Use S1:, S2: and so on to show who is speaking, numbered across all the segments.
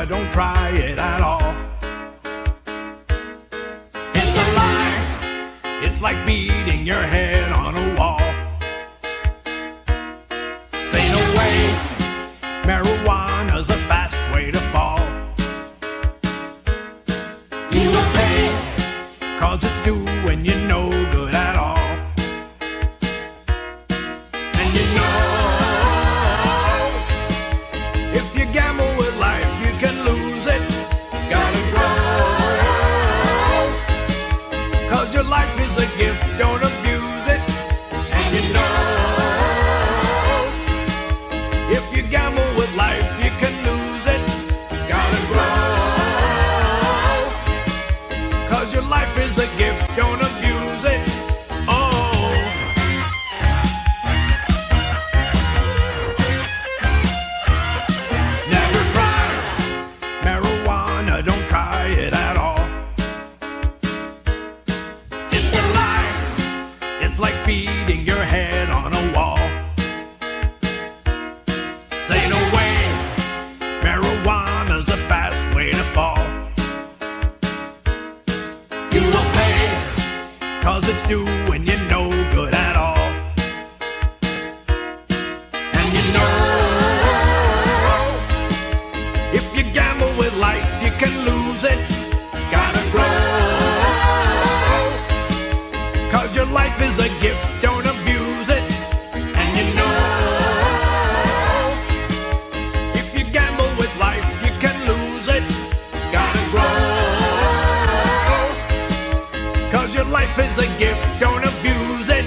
S1: don't try it at all. It's a lie. It's like beating your head on a wall. Say no way. Marijuana's a fast way to fall. You will pay, 'cause it's doing you no good at all. And you know, if you gamble with life, you can lose it. Gotta grow, 'cause your life is a gift, don't abuse it. And you know, if you gamble with life, you can lose it. Gotta grow, 'cause your life is a gift, don't abuse it. Oh. Never try marijuana, don't try it at all. It's a lie. It's like beating your head on a wall. Say no way. Marijuana's a fast way to fall. You will pay, 'cause it's doing you no good at all. And you know, if you gamble with life, you can lose it. Gotta grow, 'cause your life is a gift, don't abuse it. And you know, if you gamble with life, you can lose it. Gotta grow, 'cause your life is a gift, don't abuse it.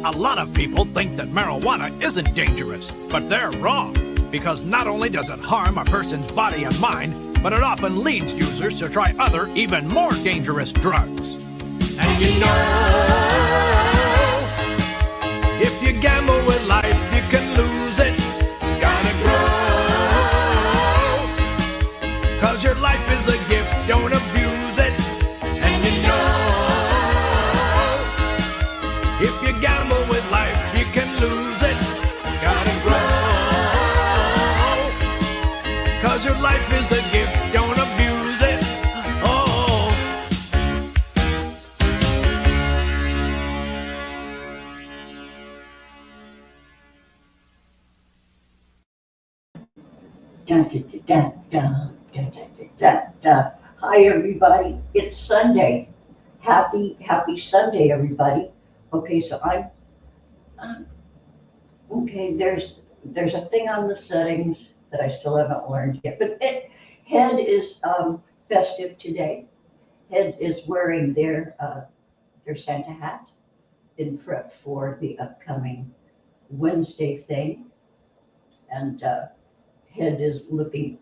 S1: A lot of people think that marijuana isn't dangerous, but they're wrong. Because not only does it harm a person's body and mind, but it often leads users to try other, even more dangerous drugs. And you know, if you gamble with life, you can lose it. Gotta grow, 'cause your life is a gift, don't abuse it. And you know, if you gamble with life, you can lose it. Gotta grow, 'cause your life is a gift, don't abuse it. Oh.
S2: Dun, dun, dun, dun, dun, dun, dun, dun, dun. Hi, everybody. It's Sunday. Happy Sunday, everybody. Okay, so okay. There's a thing on the settings that I still haven't learned yet. But Head is festive today. Head is wearing their Santa hat in prep for the upcoming Wednesday thing, and Head is looking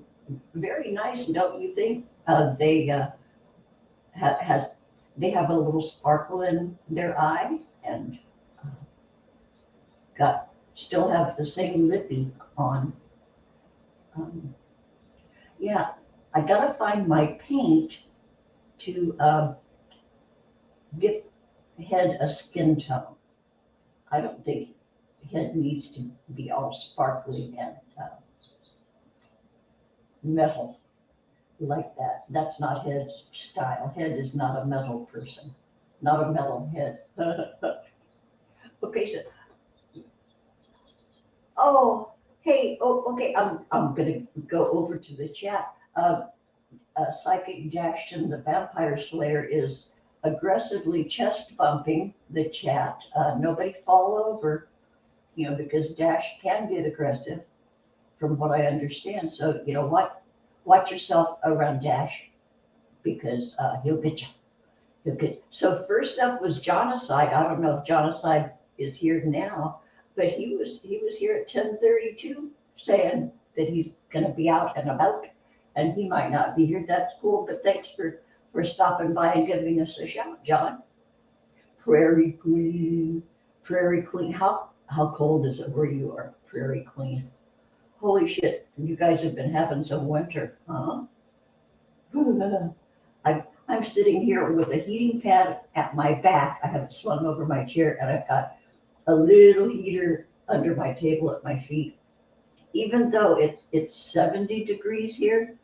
S2: very nice, don't you think? They they have a little sparkle in their eye, and still have the same lippy on. Yeah, I gotta find my paint to give Head a skin tone. I don't think Head needs to be all sparkly and metal like that. That's not Head's style. Head is not a metal person, not a metal head. Okay, so hey, okay. I'm gonna go over to the chat. Psychic Dashin, the Vampire Slayer, is aggressively chest bumping the chat. Nobody fall over, because Dash can get aggressive, from what I understand. So watch yourself around Dash, because he'll get you. So first up was Jonocide. I don't know if Jonocide is here now, but he was here at 10:32 saying that he's going to be out and about, and he might not be here. That's cool, but thanks for stopping by and giving us a shout, John. Prairie Queen. How cold is it where you are, Prairie Queen? Holy shit, you guys have been having some winter, huh? I'm sitting here with a heating pad at my back. I have it slung over my chair, and I've got a little heater under my table at my feet. even though it's 70 degrees here,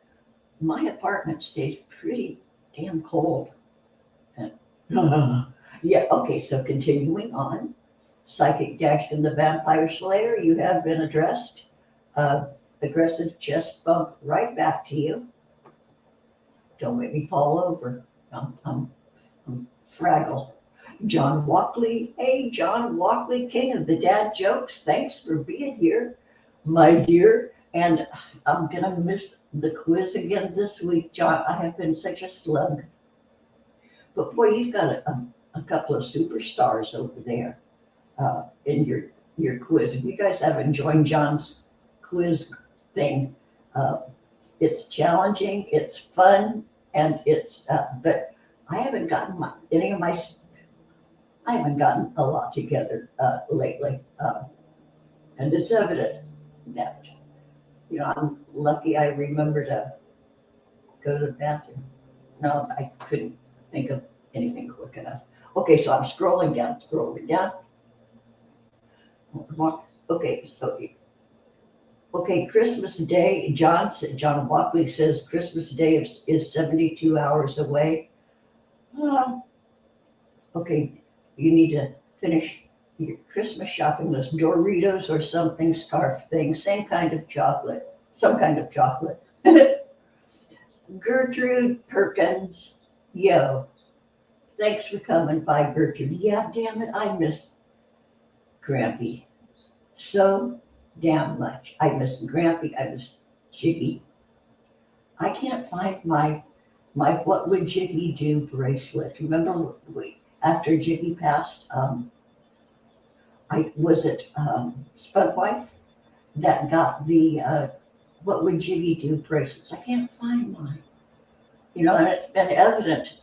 S2: my apartment stays pretty damn cold. And, yeah, okay, so continuing on. Psychic Daxton the Vampire Slayer, you have been addressed. Aggressive chest bump right back to you. Don't make me fall over. I'm fragile. John Walkley, hey, John Walkley, king of the dad jokes. Thanks for being here, my dear. And I'm gonna miss the quiz again this week, John. I have been such a slug. But boy, you've got a couple of superstars over there in your quiz. If you guys haven't joined John's quiz thing, it's challenging, it's fun, and it's but I haven't gotten I haven't gotten a lot together lately, and it's evident that I'm lucky I remember to go to the bathroom. No, I couldn't think of anything quick enough. Okay, so I'm scrolling down. Okay, so Christmas Day. John Walkley says Christmas Day is 72 hours away. Okay, you need to finish your Christmas shopping list. Doritos or something, scarf thing, some kind of chocolate. Gertrude Perkins, yo, thanks for coming by, Gertrude. Yeah, damn it, I miss Grampy so damn much. I miss Grampy, I miss Jiggy. I can't find my What Would Jiggy Do bracelet. Remember after Jiggy passed, Spudwife that got the What Would Jiggy Do bracelets. I can't find mine. And it's been evident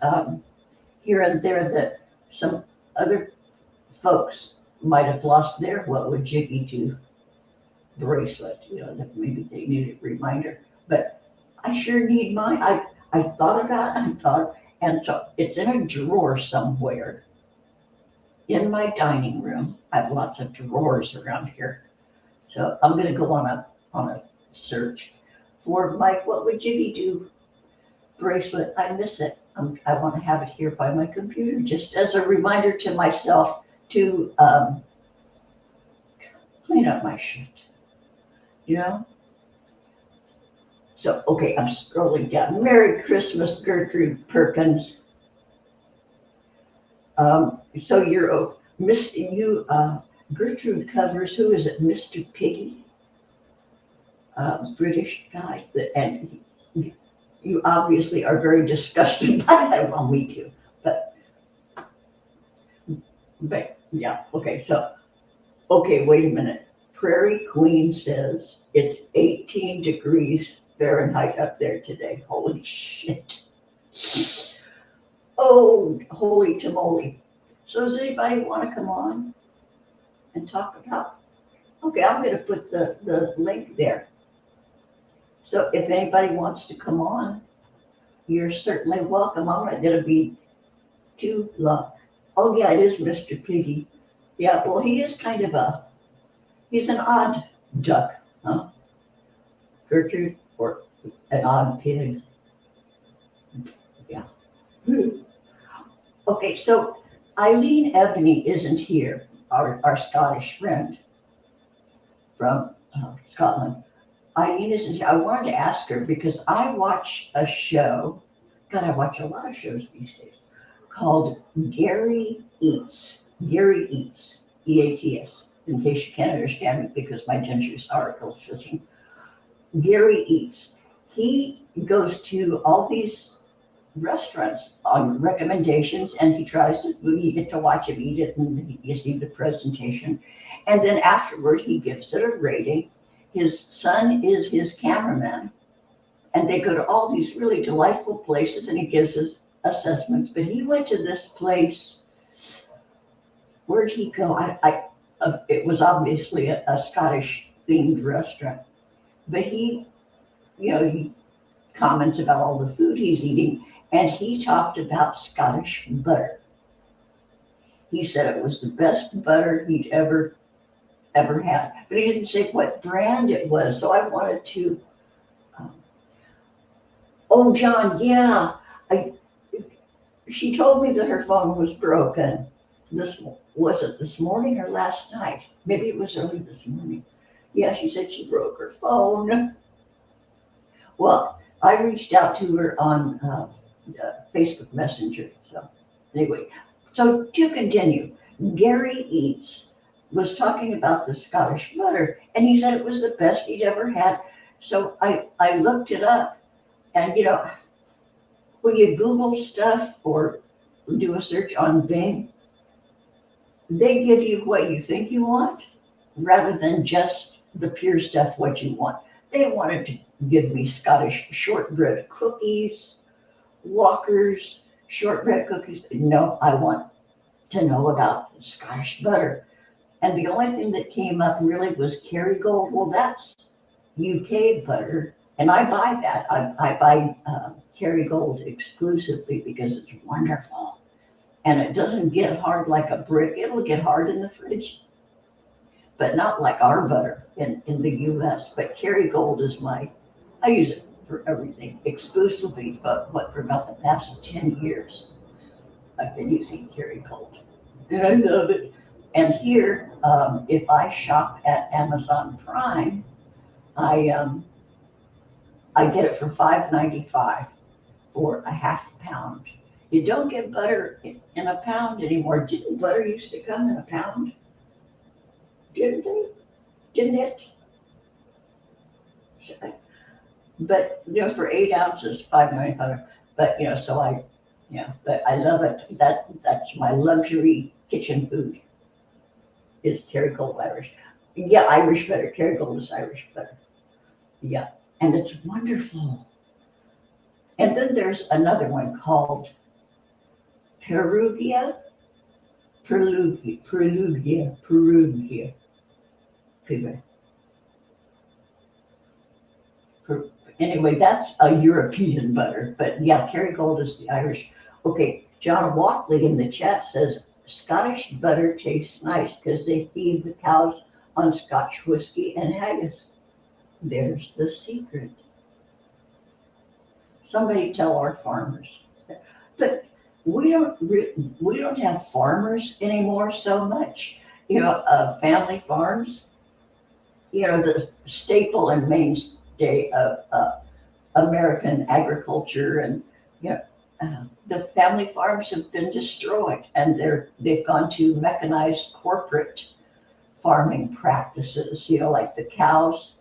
S2: here and there that some other folks might have lost their What Would Jiggy Do bracelet. That maybe they need a reminder. But I sure need mine. I thought about it, and so it's in a drawer somewhere in my dining room. I have lots of drawers around here. So I'm going to go on a search for my What Would Jiggy Do bracelet. I miss it. I want to have it here by my computer, just as a reminder to myself to clean up my shit. So, okay, I'm scrolling down. Merry Christmas, Gertrude Perkins. So Gertrude covers, who is it, Mr. Piggy? British guy, and you obviously are very disgusted by that. Well, me too, but yeah, okay, wait a minute. Prairie Queen says it's 18 degrees Fahrenheit up there today. Holy shit. Oh, holy tamale. So does anybody want to come on and talk about? Okay, I'm going to put the link there. So if anybody wants to come on, you're certainly welcome. I'm not going to be too long. Oh yeah, it is Mr. Piggy. Yeah, well, he is kind of he's an odd duck, huh? Gertrude, or an odd pig. Yeah. Okay, so Eileen Ebony isn't here, our Scottish friend from Scotland. Eileen isn't here. I wanted to ask her because I watch a show, God, I watch a lot of shows these days, called Gary Eats. Gary Eats, E-A-T-S, in case you can't understand me because my Gentry's article is fishing. Gary Eats. He goes to all these restaurants on recommendations and he tries the food. You get to watch him eat it and you see the presentation. And then afterward, he gives it a rating. His son is his cameraman. And they go to all these really delightful places and he gives his assessments. But he went to this place. Where'd he go? It was obviously a Scottish themed restaurant. But he comments about all the food he's eating. And he talked about Scottish butter. He said it was the best butter he'd ever ever had. But he didn't say what brand it was, so I wanted to. Um, oh, John, yeah, I. She told me that her phone was broken. This was it this morning or last night? Maybe it was early this morning. Yeah, she said she broke her phone. Well, I reached out to her on Facebook Messenger. So anyway, so to continue, Gary Eats was talking about the Scottish butter, and he said it was the best he'd ever had. So I looked it up, and when you Google stuff or do a search on Bing, they give you what you think you want rather than just the pure stuff what you want. They wanted to give me Scottish shortbread cookies, Walker's shortbread cookies. No, I want to know about Scottish butter. And the only thing that came up really was Kerrygold. Well, that's UK butter, and I buy that. I buy Kerrygold exclusively because it's wonderful. And it doesn't get hard like a brick. It'll get hard in the fridge, but not like our butter in the US. But Kerrygold is I use it for everything, exclusively, but for about the past 10 years, I've been using Kerrygold. And I love it. And here, if I shop at Amazon Prime, I get it for $5.95 for a half pound. You don't get butter in a pound anymore. Didn't butter used to come in a pound? Didn't they? Didn't it? But for 8 ounces, $5.95. But but I love it. That's my luxury kitchen food. Is Kerrygold Irish? Yeah, Irish butter. Kerrygold is Irish butter. Yeah, and it's wonderful. And then there's another one called Perugia. Anyway, that's a European butter, but yeah, Kerrygold is the Irish. Okay, John Walkley in the chat says Scottish butter tastes nice because they feed the cows on Scotch whiskey and haggis. There's the secret. Somebody tell our farmers. But we don't have farmers anymore so much. Family farms. The staple and mainstay of American agriculture, and the family farms have been destroyed, and they've gone to mechanized corporate farming practices. Like the cows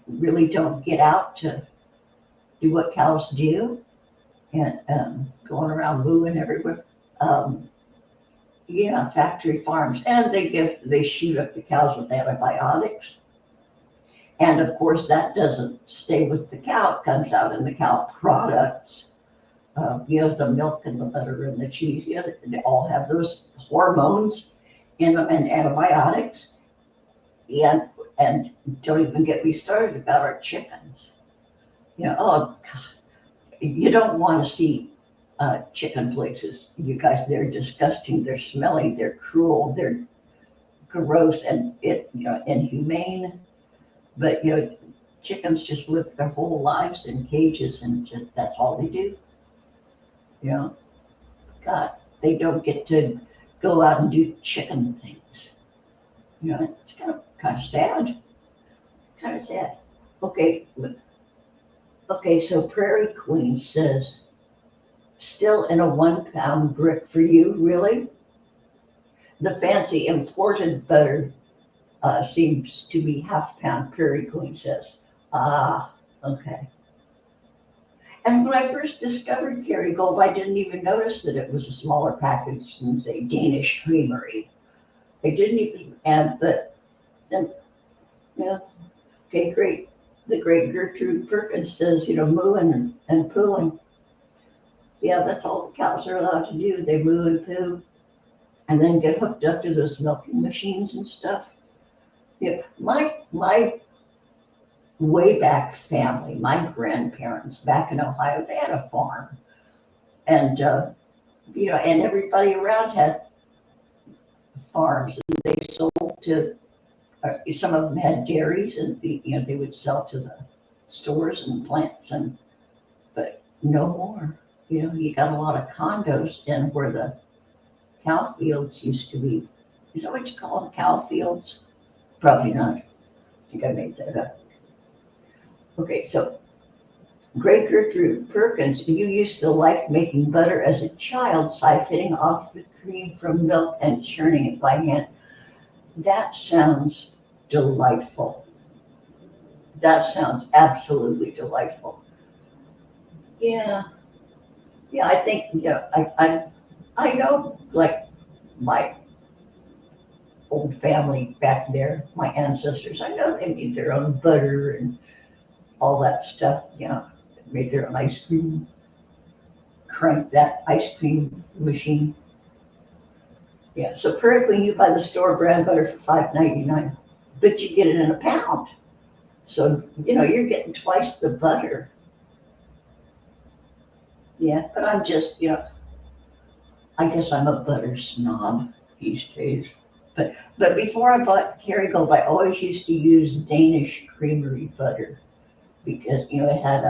S2: really don't get out to do what cows do, and going around mooing everywhere. Factory farms, and they shoot up the cows with antibiotics, and of course that doesn't stay with the cow. It comes out in the cow products. The milk and the butter and the cheese. They all have those hormones in them and antibiotics. And don't even get me started about our chickens. Oh God, you don't want to see chicken places. You guys, they're disgusting. They're smelly. They're cruel. They're gross and inhumane. But chickens just live their whole lives in cages, and that's all they do. God, they don't get to go out and do chicken things. It's kind of sad. Kind of sad. Okay, so Prairie Queen says, still in a 1 pound brick for you, really? The fancy imported butter seems to be half pound, Prairie Queen says. Ah, okay. And when I first discovered Kerrygold, I didn't even notice that it was a smaller package than, say, Danish Creamery. I didn't even, okay, great. The great Gertrude Perkins says, mooing and pooing. Yeah, that's all the cows are allowed to do. They moo and poo, and then get hooked up to those milking machines and stuff. Yeah, my way back family, my grandparents back in Ohio, they had a farm, and and everybody around had farms, and they sold to Some of them had dairies and they would sell to the stores and plants but no more. You got a lot of condos in where the cow fields used to be. Is that what you call them, cow fields? Probably not. I think I made that up. Okay, so Great Gertrude Perkins, you used to like making butter as a child, siphoning off the cream from milk and churning it by hand. That sounds delightful. That sounds absolutely delightful. Yeah, yeah, I think, I know, like, my old family back there, my ancestors, I know they made their own butter and all that stuff, made their own ice cream, cranked that ice cream machine. Yeah, so Prairie Queen, you buy the store brand butter for $5.99, but you get it in a pound. So, you're getting twice the butter. Yeah, but I'm just, I guess I'm a butter snob these days. But before I bought Kerrygold, I always used to use Danish Creamery butter because, it had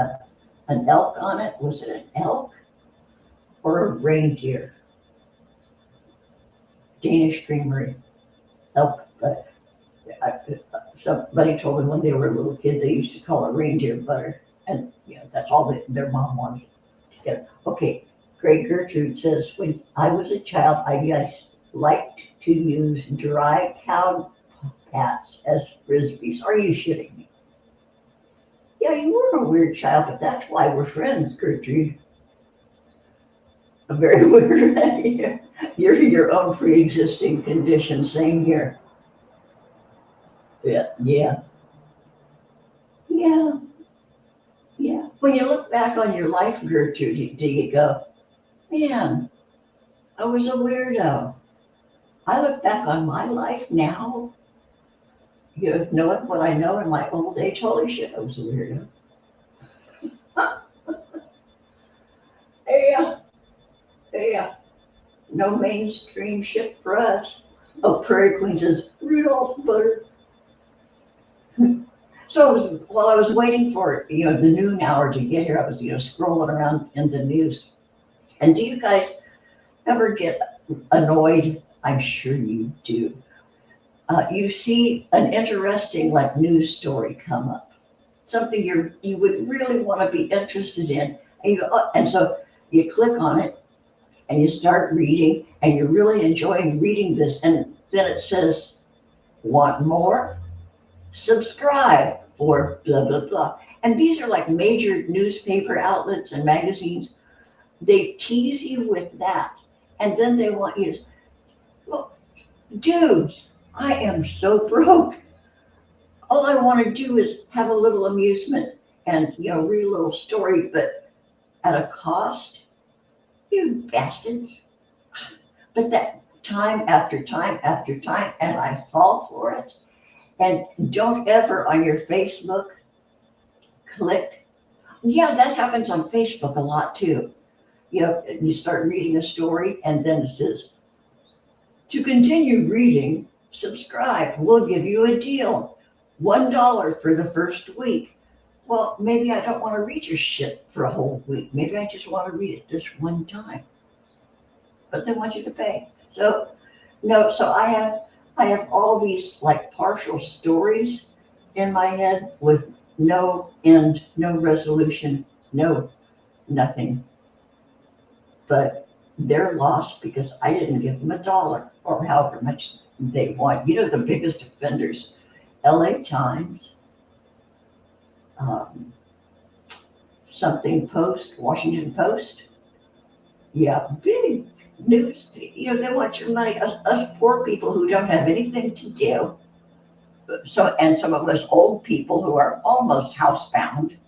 S2: an elk on it. Was it an elk or a reindeer? Danish Creamery, elk butter. Somebody told me when they were a little kid, they used to call it reindeer butter. And, that's all their mom wanted to get. Okay, Great Gertrude says, when I was a child, I liked to use dry cow pats as frisbees. Are you shitting me? Yeah, you were a weird child, but that's why we're friends, Gertrude. A very weird. You're your own pre-existing condition. Same here. Yeah, yeah, yeah, yeah. When you look back on your life, Gertrude, do you go, man, I was a weirdo. I look back on my life now, knowing what I know in my old age, holy shit, I was a weirdo. Yeah, yeah. No mainstream shit for us. Oh, Prairie Queen says, Rudolph butter. So while I was waiting for, the noon hour to get here, I was, scrolling around in the news. And do you guys ever get annoyed? I'm sure you do. You see an interesting news story come up, something you would really want to be interested in, and so you click on it and you start reading, and you're really enjoying reading this, and then it says, "Want more? Subscribe for blah blah blah." And these are like major newspaper outlets and magazines. They tease you with that, and then they want you to, well, dudes, I am so broke. All I want to do is have a little amusement and read a little story, but at a cost, you bastards. But that time after time after time, and I fall for it. And don't ever on your Facebook click. Yeah, that happens on Facebook a lot too. You start reading a story and then it says, to continue reading, subscribe. We'll give you a deal. $1 for the first week. Well, maybe I don't want to read your shit for a whole week. Maybe I just want to read it this one time. But they want you to pay. So I have all these partial stories in my head with no end, no resolution, no nothing. But they're lost because I didn't give them $1 or however much they want. The biggest offenders, LA Times, something Post, Washington Post. Yeah, big news. They want your money. Us poor people who don't have anything to do. And some of us old people who are almost housebound.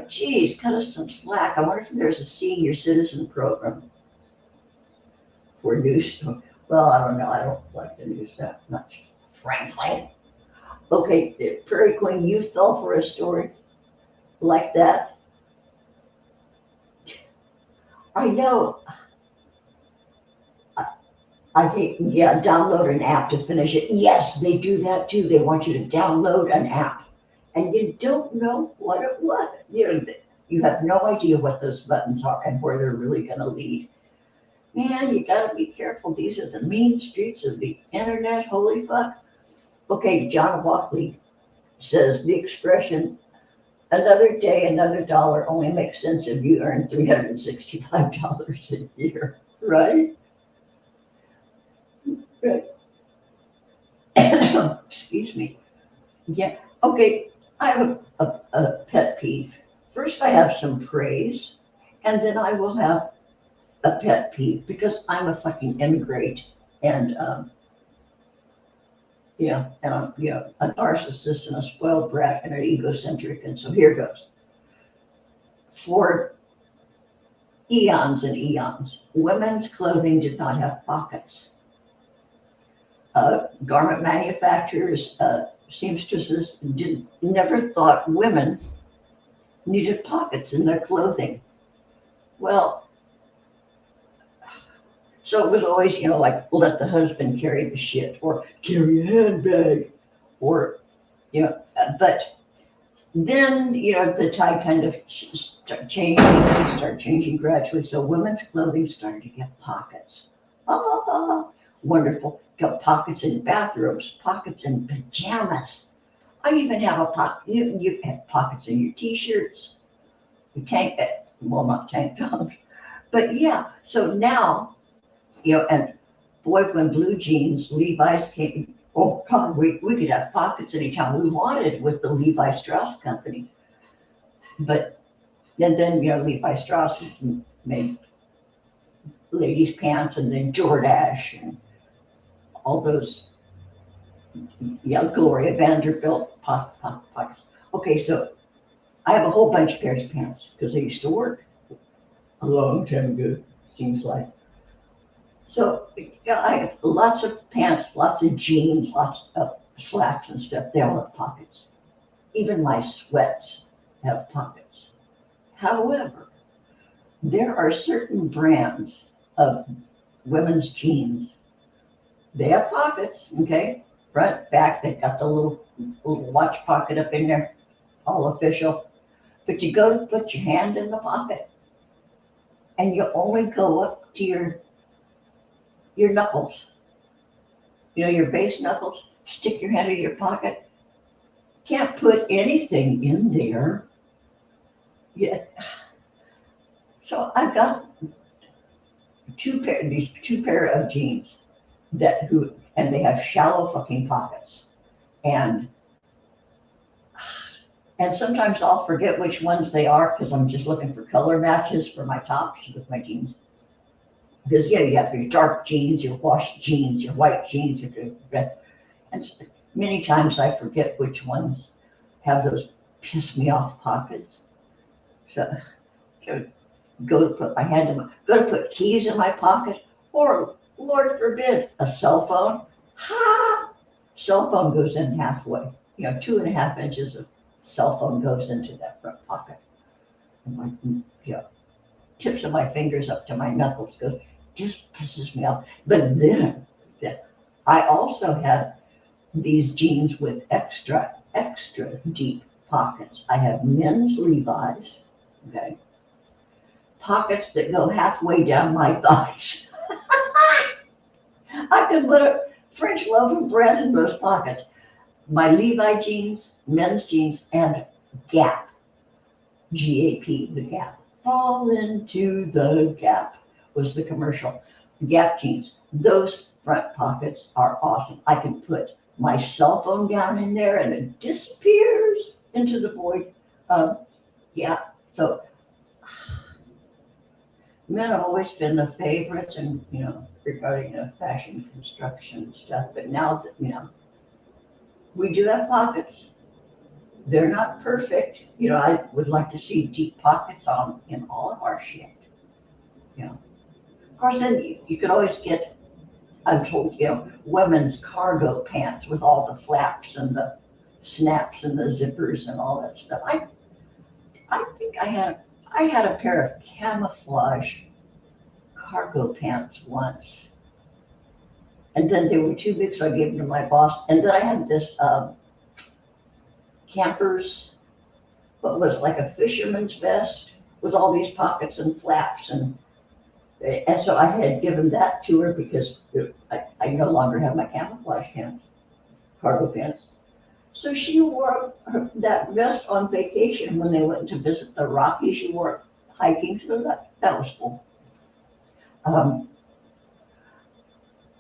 S2: Geez, cut us some slack. I wonder if there's a senior citizen program for news. Well, I don't know. I don't like the news that much, frankly. Okay, Prairie Queen, you fell for a story like that. I know. I hate, yeah, download an app to finish it. Yes, they do that too. They want you to download an app and you don't know what it was. You have no idea what those buttons are and where they're really going to lead. Man, you got to be careful. These are the mean streets of the internet. Holy fuck. Okay, John Walkley says the expression another day, another dollar only makes sense if you earn $365 a year, right? Right. Excuse me. Yeah. Okay. I have a pet peeve. First, I have some praise, and then I will have a pet peeve because I'm a fucking ingrate and and I'm a narcissist and a spoiled brat and an egocentric. And so here goes. For eons and eons, women's clothing did not have pockets. Garment manufacturers, seamstresses never thought women needed pockets in their clothing. Well, so it was always, like let the husband carry the shit or carry a handbag or, but then, the tide kind of start changing gradually. So women's clothing started to get pockets. Wonderful. Got pockets in bathrobes, pockets in pajamas. I even have a pocket. You have pockets in your t-shirts, your not tank tops, but yeah. So now, and boy, when blue jeans, Levi's came. Oh God, we could have pockets anytime we wanted with the Levi Strauss company. But then Levi Strauss made ladies' pants, and then Jordache and all those, Gloria Vanderbilt pockets. Okay, so I have a whole bunch of pairs of pants because I used to work a long time ago, seems like. So I have lots of pants, lots of jeans, lots of slacks and stuff. They all have pockets. Even my sweats have pockets. However, there are certain brands of women's jeans. They have pockets, okay? Front, back, they've got the little watch pocket up in there, all official. But you go to put your hand in the pocket, and you only go up to your knuckles. Your base knuckles, stick your hand in your pocket. Can't put anything in there. Yeah. So I've got these two pair of jeans and they have shallow fucking pockets. And sometimes I'll forget which ones they are because I'm just looking for color matches for my tops with my jeans. Because you have your dark jeans, your washed jeans, your white jeans, your red. And many times I forget which ones have those piss me off pockets. So go to put my hand in go to put keys in my pocket, or Lord forbid, a cell phone. Cell phone goes in halfway. 2.5 inches of cell phone goes into that front pocket. And tips of my fingers up to my knuckles just pisses me off. But then I also have these jeans with extra deep pockets. I have men's Levi's, okay, pockets that go halfway down my thighs. I can put a French loaf of bread in those pockets. My Levi jeans, men's jeans, and Gap, G-A-P, the Gap. Fall into the Gap was the commercial. Gap jeans. Those front pockets are awesome. I can put my cell phone down in there and it disappears into the void. So men have always been the favorites and, regarding fashion construction stuff. But now that, we do have pockets. They're not perfect. I would like to see deep pockets in all of our shit. Of course, then you could always get, I'm told, women's cargo pants with all the flaps and the snaps and the zippers and all that stuff. I think I had a pair of camouflage cargo pants once. And then they were too big, so I gave them to my boss. And then I had this camper's, what was like a fisherman's vest with all these pockets and flaps. And so I had given that to her because I no longer have my camouflage pants, cargo pants. So she wore that vest on vacation when they went to visit the Rockies. She wore it hiking, so that was cool.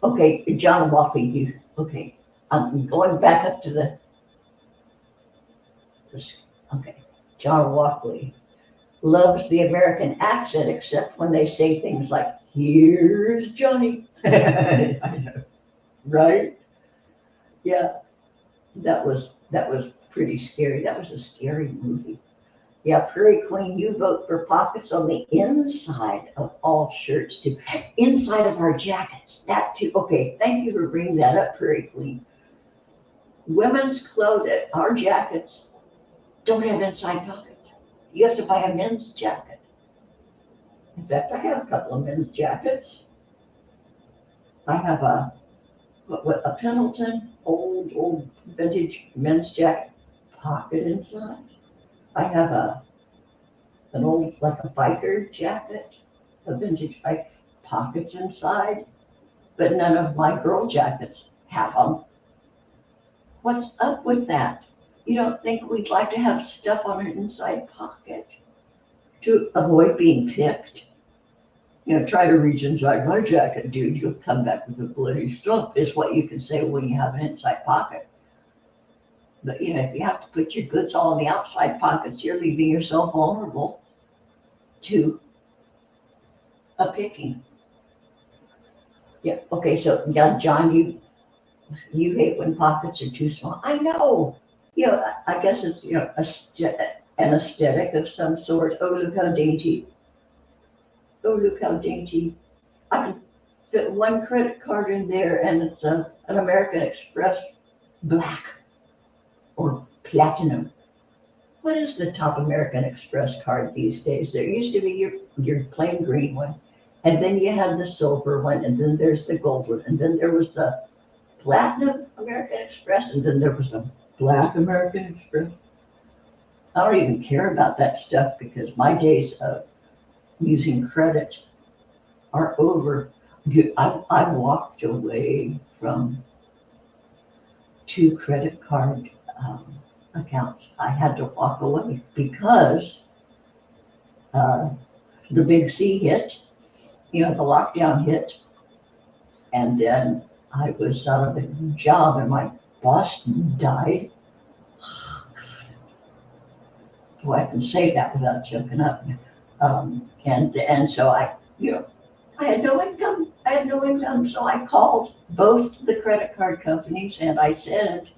S2: Okay, John Walkley, okay, I'm going back up to okay, John Walkley loves the American accent, except when they say things like, "Here's Johnny." I know, right? Yeah, that was pretty scary. That was a scary movie. Yeah, Prairie Queen, you vote for pockets on the inside of all shirts too. Inside of our jackets, that too. Okay, thank you for bringing that up, Prairie Queen. Women's clothing, our jackets don't have inside pockets. You have to buy a men's jacket. In fact, I have a couple of men's jackets. I have a Pendleton old vintage men's jacket, pocket inside. I have an old, like a biker jacket, a vintage bike, pockets inside, but none of my girl jackets have them. What's up with that? You don't think we'd like to have stuff on an inside pocket to avoid being picked? You know, try to reach inside my jacket, dude, you'll come back with a bloody stump, is what you can say when you have an inside pocket. But, you know, if you have to put your goods all in the outside pockets, you're leaving yourself vulnerable to a picking. Yeah, okay, so, yeah, John, you hate when pockets are too small. I know. You know, I guess it's, you know, an aesthetic of some sort. Oh, look how dainty. Oh, look how dainty. I can fit one credit card in there and it's an American Express black or platinum. What is the top American Express card these days? There used to be your plain green one, and then you had the silver one, and then there's the gold one, and then there was the platinum American Express, and then there was the black American Express. I don't even care about that stuff because my days of using credit are over. I walked away from 2 credit card accounts. I had to walk away because the big C hit, you know, the lockdown hit, and then I was out of a job and my boss died. So I can say that without choking up. And so I had no income. So I called both the credit card companies and I said,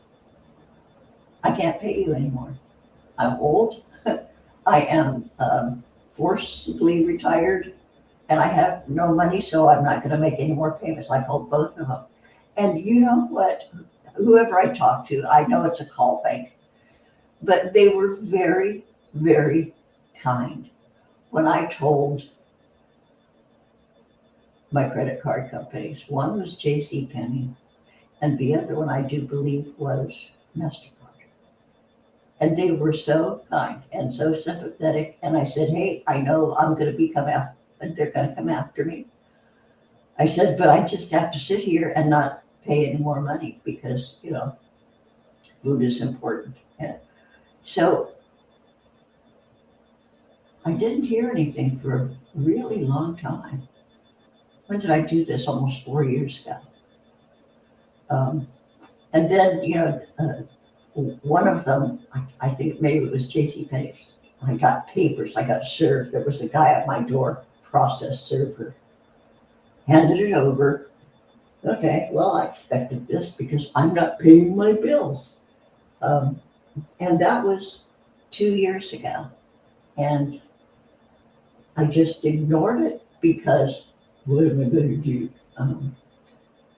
S2: I can't pay you anymore. I'm old. I am forcibly retired and I have no money, so I'm not going to make any more payments. I called both of them. And you know what? Whoever I talked to, I know it's a call bank, but they were very, very kind. When I told my credit card companies, one was JCPenney, and the other one I do believe was MasterCard. And they were so kind and so sympathetic. And I said, hey, I know I'm going to they're going to come after me. I said, but I just have to sit here and not pay any more money because, you know, food is important. And so I didn't hear anything for a really long time. When did I do this? Almost 4 years ago. And then, you know, one of them, I think maybe it was JCPenney, I got papers, I got served. There was a guy at my door, process server, handed it over. Okay, well, I expected this because I'm not paying my bills. And that was 2 years ago. And I just ignored it because what am I going to do?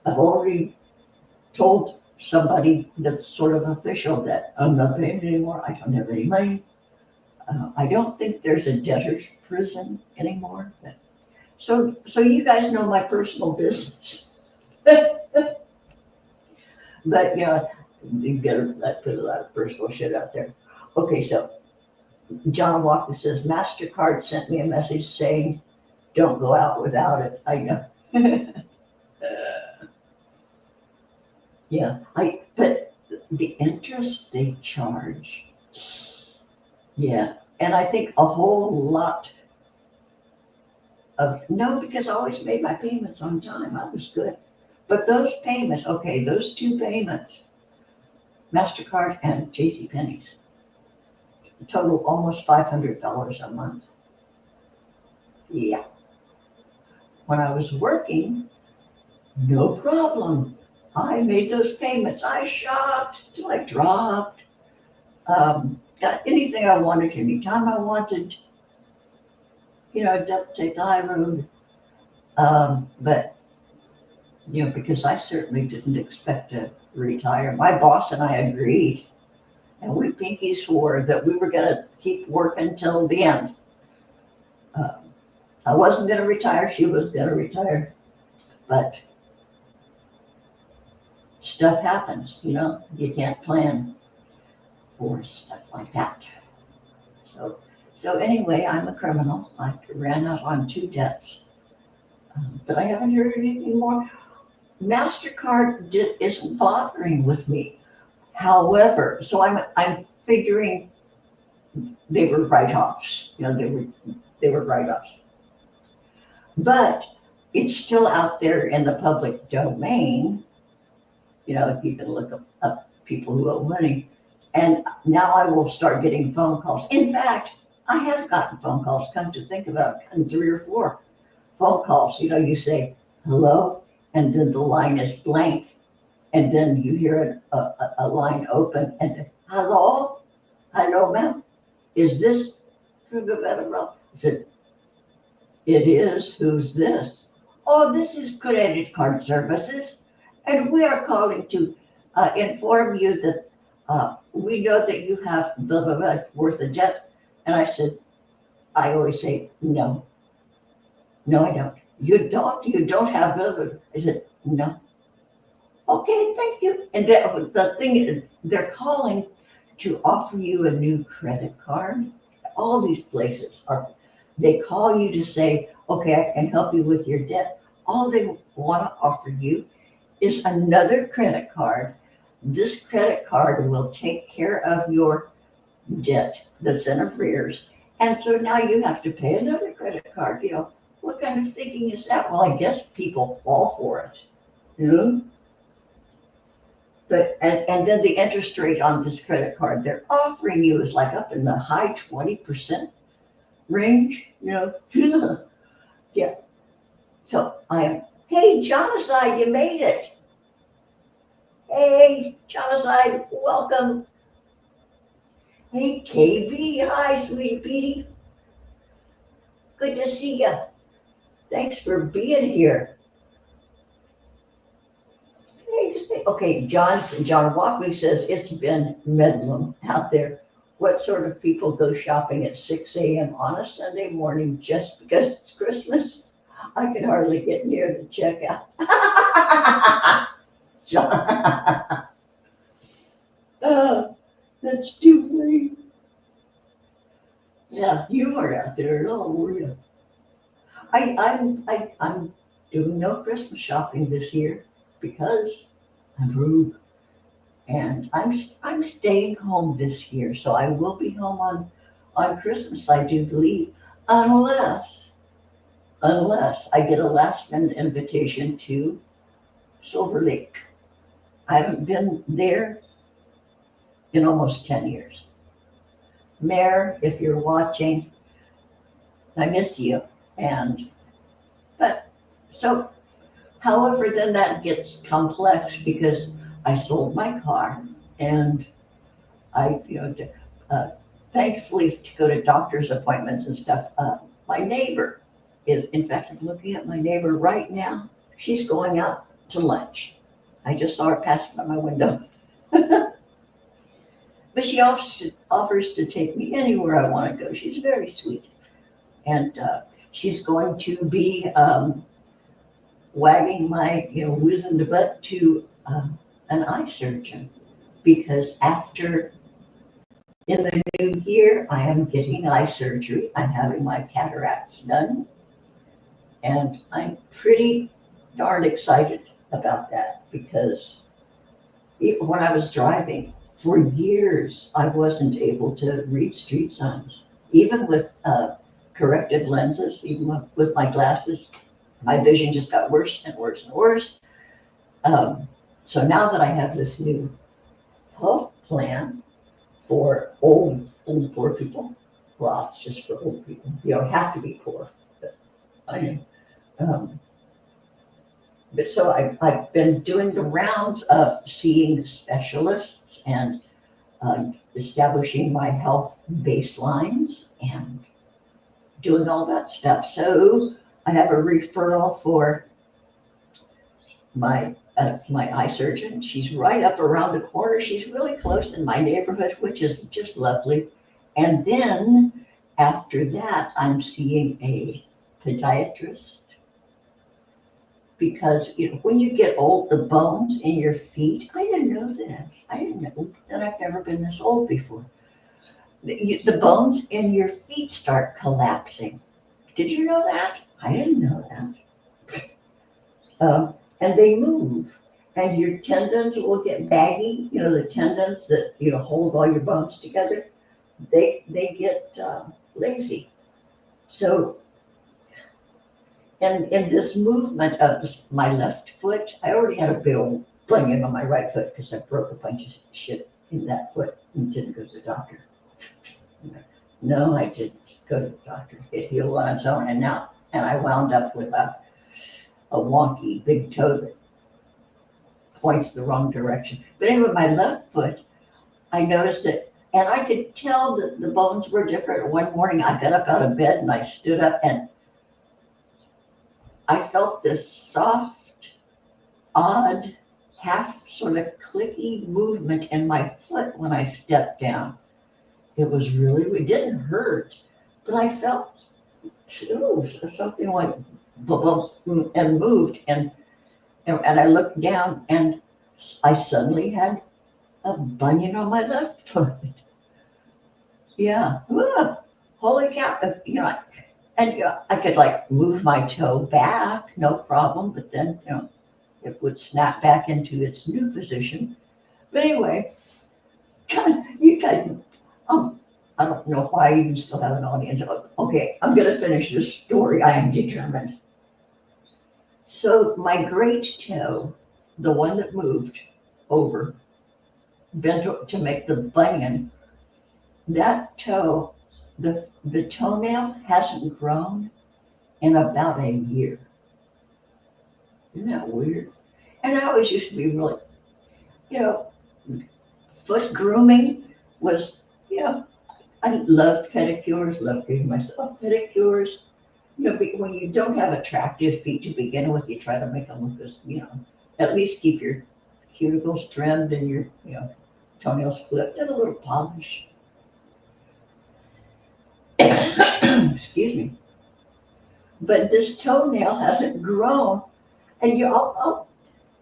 S2: I've already told somebody that's sort of official that I'm not paying anymore. I don't have any money. I don't think there's a debtor's prison anymore. So you guys know my personal business. But, you gotta put a lot of personal shit out there. Okay, so John Walker says, MasterCard sent me a message saying, don't go out without it. I know. Yeah, but the interest they charge, yeah, and I think a whole lot no, because I always made my payments on time, I was good. But those payments, okay, those two payments, MasterCard and JCPenney's, total almost $500 a month. Yeah. When I was working, no problem. I made those payments. I shopped till I dropped. Got anything I wanted anytime I wanted. Don't take the high road. But, because I certainly didn't expect to retire. My boss and I agreed, and we pinky swore that we were going to keep working till the end. I wasn't going to retire. She was going to retire. But stuff happens, you can't plan for stuff like that. So anyway, I'm a criminal. I ran out on 2 debts, but I haven't heard anything more. MasterCard isn't bothering with me. However, so I'm figuring they were write-offs. They were write-offs. But it's still out there in the public domain. You can look up people who owe money. And now I will start getting phone calls. In fact, I have gotten phone calls, come to think about it, 3 or 4 phone calls. You say, hello, and then the line is blank. And then you hear a line open and, hello, ma'am, is this I said, it is, who's this? Oh, this is Credit Card Services. And we are calling to inform you that we know that you have blah, blah, blah worth of debt. And I said, I always say, no, I don't. You don't have blah, blah, blah. I said, no. Okay, thank you. And the thing is, they're calling to offer you a new credit card. All these places they call you to say, okay, I can help you with your debt. All they want to offer you is another credit card. This credit card will take care of your debt that's in arrears. And so now you have to pay another credit card. What kind of thinking is that? Well, I guess people fall for it. But and then the interest rate on this credit card they're offering you is like up in the high 20% range. Yeah. So hey, Jonathan, you made it. Hey, Jonathan, welcome. Hey, KB, hi, sweet Petey. Good to see you. Thanks for being here. Okay, John Walkley says it's been bedlam out there. What sort of people go shopping at 6 a.m. on a Sunday morning just because it's Christmas? I can hardly get near the checkout. John. That's too funny. Yeah, you are out there at all, were you? I'm doing no Christmas shopping this year because I'm rude, and I'm staying home this year, so I will be home on Christmas, I do believe, unless I get a last minute invitation to Silver Lake. I haven't been there in almost 10 years. Mayor, if you're watching, I miss you. However, then that gets complex because I sold my car and I, thankfully to go to doctor's appointments and stuff. My neighbor is, in fact, I'm looking at my neighbor right now. She's going out to lunch. I just saw her pass by my window. But she offers to take me anywhere I want to go. She's very sweet. And she's going to be wagging my, whiz in the butt to an eye surgeon because in the new year, I am getting eye surgery. I'm having my cataracts done, and I'm pretty darn excited about that because even when I was driving for years, I wasn't able to read street signs, even with corrective lenses, even with my glasses. My vision just got worse and worse and worse. So now that I have this new health plan for old poor people, well, it's just for old people. You don't have to be poor, but I am. But so I've been doing the rounds of seeing specialists and establishing my health baselines and doing all that stuff. So I have a referral for my eye surgeon. She's right up around the corner. She's really close in my neighborhood, which is just lovely. And then after that, I'm seeing a podiatrist because when you get old, the bones in your feet, I didn't know this. I didn't know that I've never been this old before. The bones in your feet start collapsing. Did you know that? I didn't know that. And they move, and your tendons will get baggy. The tendons that hold all your bones together, they get lazy. So, and in this movement of my left foot, I already had a big old bunion on my right foot because I broke a bunch of shit in that foot and didn't go to the doctor. No, I didn't go to the doctor. It healed on its own, and I wound up with a wonky big toe that points the wrong direction. But anyway, my left foot, I noticed it, and I could tell that the bones were different. One morning I got up out of bed and I stood up and I felt this soft, odd, half sort of clicky movement in my foot when I stepped down. It didn't hurt, but I felt something like bump and moved, and I looked down and I suddenly had a bunion on my left foot. Yeah, holy cow! I could move my toe back, no problem, but then it would snap back into its new position. But anyway, you guys, I don't know why you still have an audience. Okay, I'm going to finish this story. I am determined. So my great toe, the one that moved over, bent to make the bunion, that toe, the toenail hasn't grown in about a year. Isn't that weird? And I always used to be really, foot grooming was, I loved pedicures, loved giving myself pedicures. When you don't have attractive feet to begin with, you try to make them look as, at least keep your cuticles trimmed and your, toenails clipped and a little polish. Excuse me. But this toenail hasn't grown, and I'll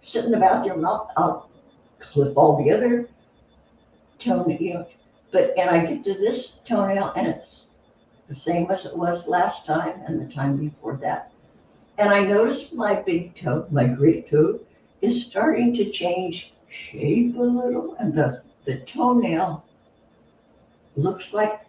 S2: sit in the bathroom and I'll clip all the other toenails, and I get to this toenail and it's the same as it was last time and the time before that. And I noticed my big toe, my great toe, is starting to change shape a little, and the toenail looks like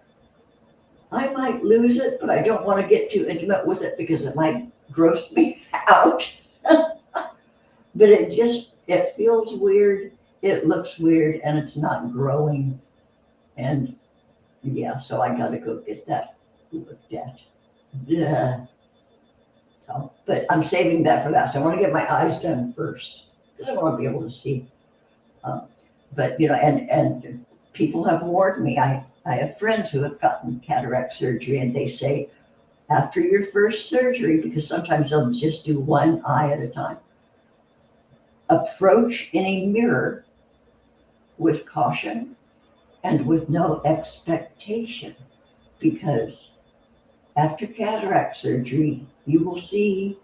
S2: I might lose it, but I don't want to get too intimate with it because it might gross me out. But it feels weird, it looks weird, and it's not growing. And yeah, so I gotta go get that looked at. Yeah. So, but I'm saving that for last. I want to get my eyes done first because I want to be able to see. But and people have warned me. I have friends who have gotten cataract surgery, and they say after your first surgery, because sometimes they'll just do one eye at a time, approach in a mirror with caution and with no expectation, because after cataract surgery, you will see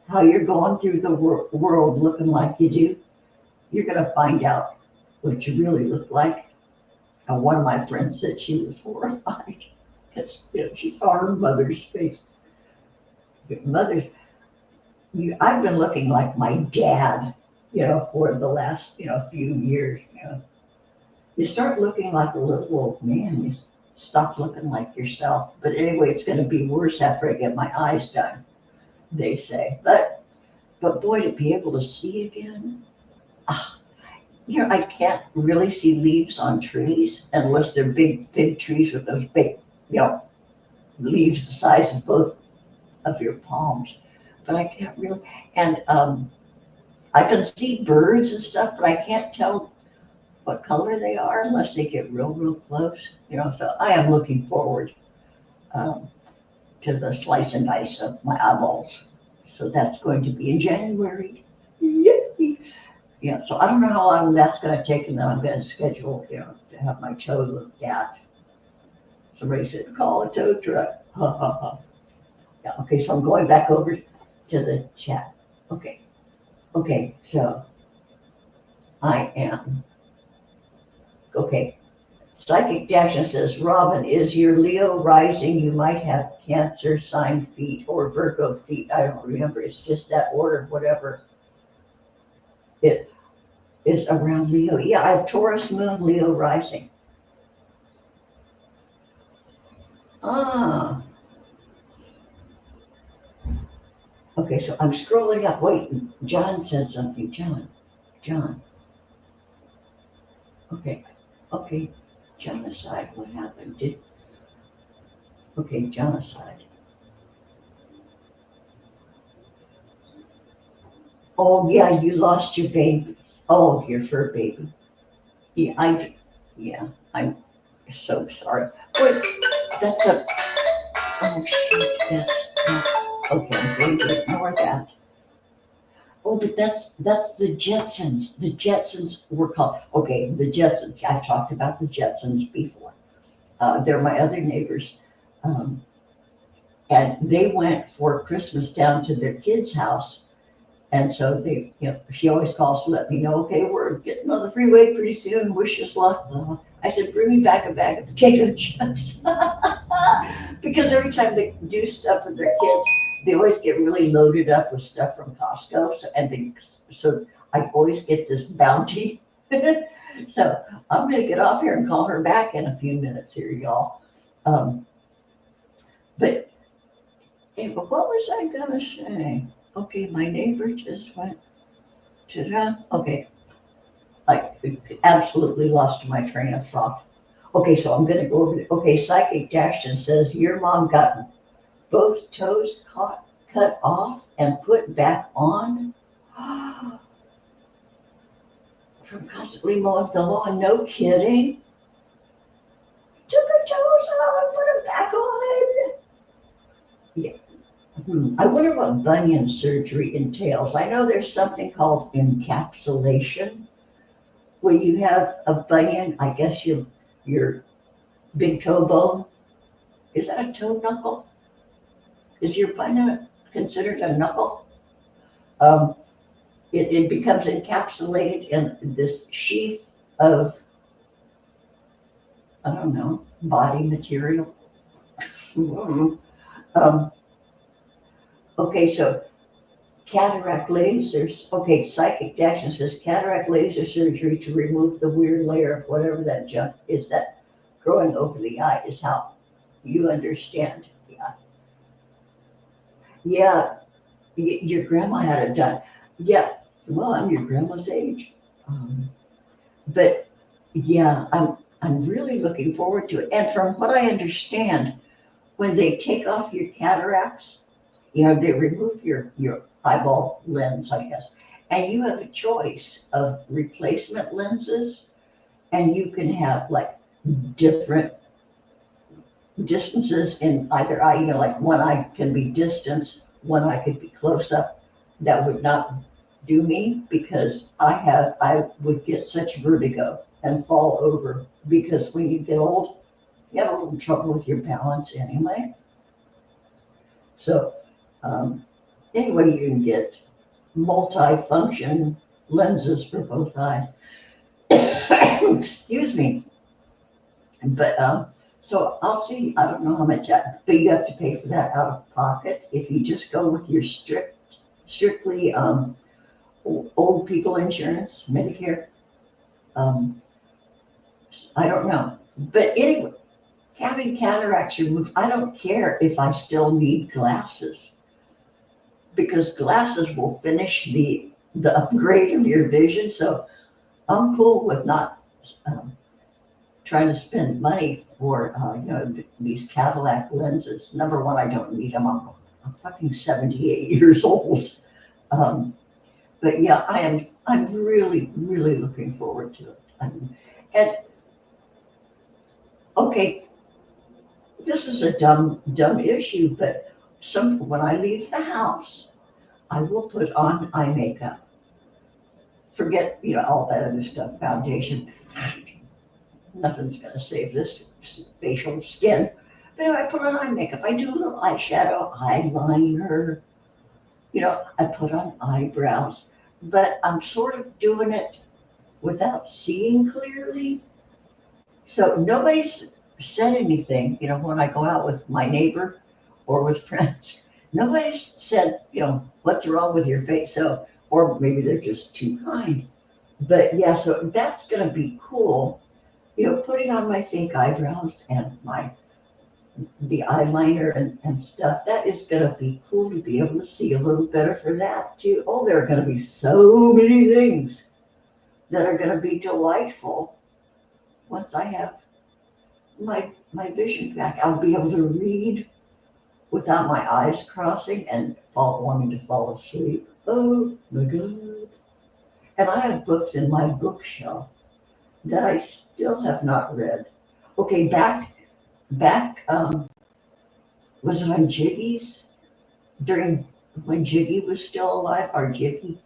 S2: how you're going through the world looking like you do. you're gonna find out what you really look like. And one of my friends said she was horrified because she saw her mother's face. Mother's, I've been looking like my dad, for the last, few years. You start looking like a little old man. You stop looking like yourself. But anyway, it's going to be worse after I get my eyes done, they say. But boy, to be able to see again, I can't really see leaves on trees unless they're big fig trees with those big, leaves the size of both of your palms. But I can't really, and I can see birds and stuff, but I can't tell what color they are unless they get real, real close. So I am looking forward to the slice and dice of my eyeballs. So that's going to be in January. Yay! Yeah, so I don't know how long that's going to take, and then I'm going to schedule, to have my toe looked at. Somebody said, call a tow truck. Ha, ha, ha. Yeah, okay, so I'm going back over to the chat. Okay, so I am. Okay, Psychic Dasha says, Robin, is your Leo rising? You might have Cancer sign feet or Virgo feet. I don't remember. It's just that order, whatever it is around Leo. Yeah, I have Taurus moon, Leo rising. Okay, so I'm scrolling up. Wait, John said something. John. Okay. Genocide, what happened? Genocide. Oh, yeah, you lost your baby. Oh, your fur baby. Yeah, I'm so sorry. Wait, oh shit, okay, I'm going to ignore that. Oh, but that's the Jetsons. The Jetsons were called, okay, the Jetsons. I've talked about the Jetsons before. They're my other neighbors. And they went for Christmas down to their kid's house. And so she always calls to let me know, okay, we're getting on the freeway pretty soon. Wish us luck. I said, bring me back a bag of potato chips. Because every time they do stuff with their kids, they always get really loaded up with stuff from Costco. So I always get this bounty. So I'm going to get off here and call her back in a few minutes here, y'all. But what was I going to say? Okay, my neighbor just went to that. Okay, I absolutely lost my train of thought. Okay, so I'm going to go over it. Okay, Psychic Dashin says, your mom got both toes cut off and put back on from constantly mowing the lawn. No kidding. Took her toes off and put them back on. Yeah. I wonder what bunion surgery entails. I know there's something called encapsulation, where you have a bunion, I guess your big toe bone. Is that a toe knuckle? Is your bunion considered a knuckle? It becomes encapsulated in this sheath of, I don't know, body material. Okay, so cataract lasers. Okay, Psychic Dashin says cataract laser surgery to remove the weird layer of whatever that junk is that growing over the eye is how you understand the eye. Yeah, your grandma had it done. Yeah, well, I'm your grandma's age. But yeah, I'm really looking forward to it. And from what I understand, when they take off your cataracts, they remove your eyeball lens, I guess, and you have a choice of replacement lenses, and you can have like different distances in either eye. Like one eye can be distance, one eye could be close up. That would not do me because I would get such vertigo and fall over, because when you get old, you have a little trouble with your balance anyway. So anyway, you can get multi-function lenses for both eyes. Excuse me. But so I'll see. I don't know how much, but you have to pay for that out of pocket. If you just go with your strictly old people insurance, Medicare. Um, I don't know. But anyway, having cataracts removed, I don't care if I still need glasses because glasses will finish the upgrade of your vision. So I'm cool with not um, trying to spend money for these Cadillac lenses. Number one, I don't need them. I'm fucking 78 years old. Um, but yeah, I'm really really looking forward to it. And okay, this is a dumb issue, but when I leave the house, I will put on eye makeup. Forget all that other stuff, foundation. Nothing's gonna save this facial skin. But anyway, I put on eye makeup. I do a little eyeshadow, eyeliner. I put on eyebrows, but I'm sort of doing it without seeing clearly. So nobody's said anything, when I go out with my neighbor or with friends. Nobody's said, what's wrong with your face? So, or maybe they're just too kind. But yeah, so that's gonna be cool. Putting on my fake eyebrows and the eyeliner and stuff, that is gonna be cool to be able to see a little better for that too. Oh, there are gonna be so many things that are gonna be delightful once I have my vision back. I'll be able to read without my eyes crossing and wanting to fall asleep. Oh my God. And I have books in my bookshelf that I still have not read. Okay, back was it on Jiggy's during when Jiggy was still alive, our Jiggy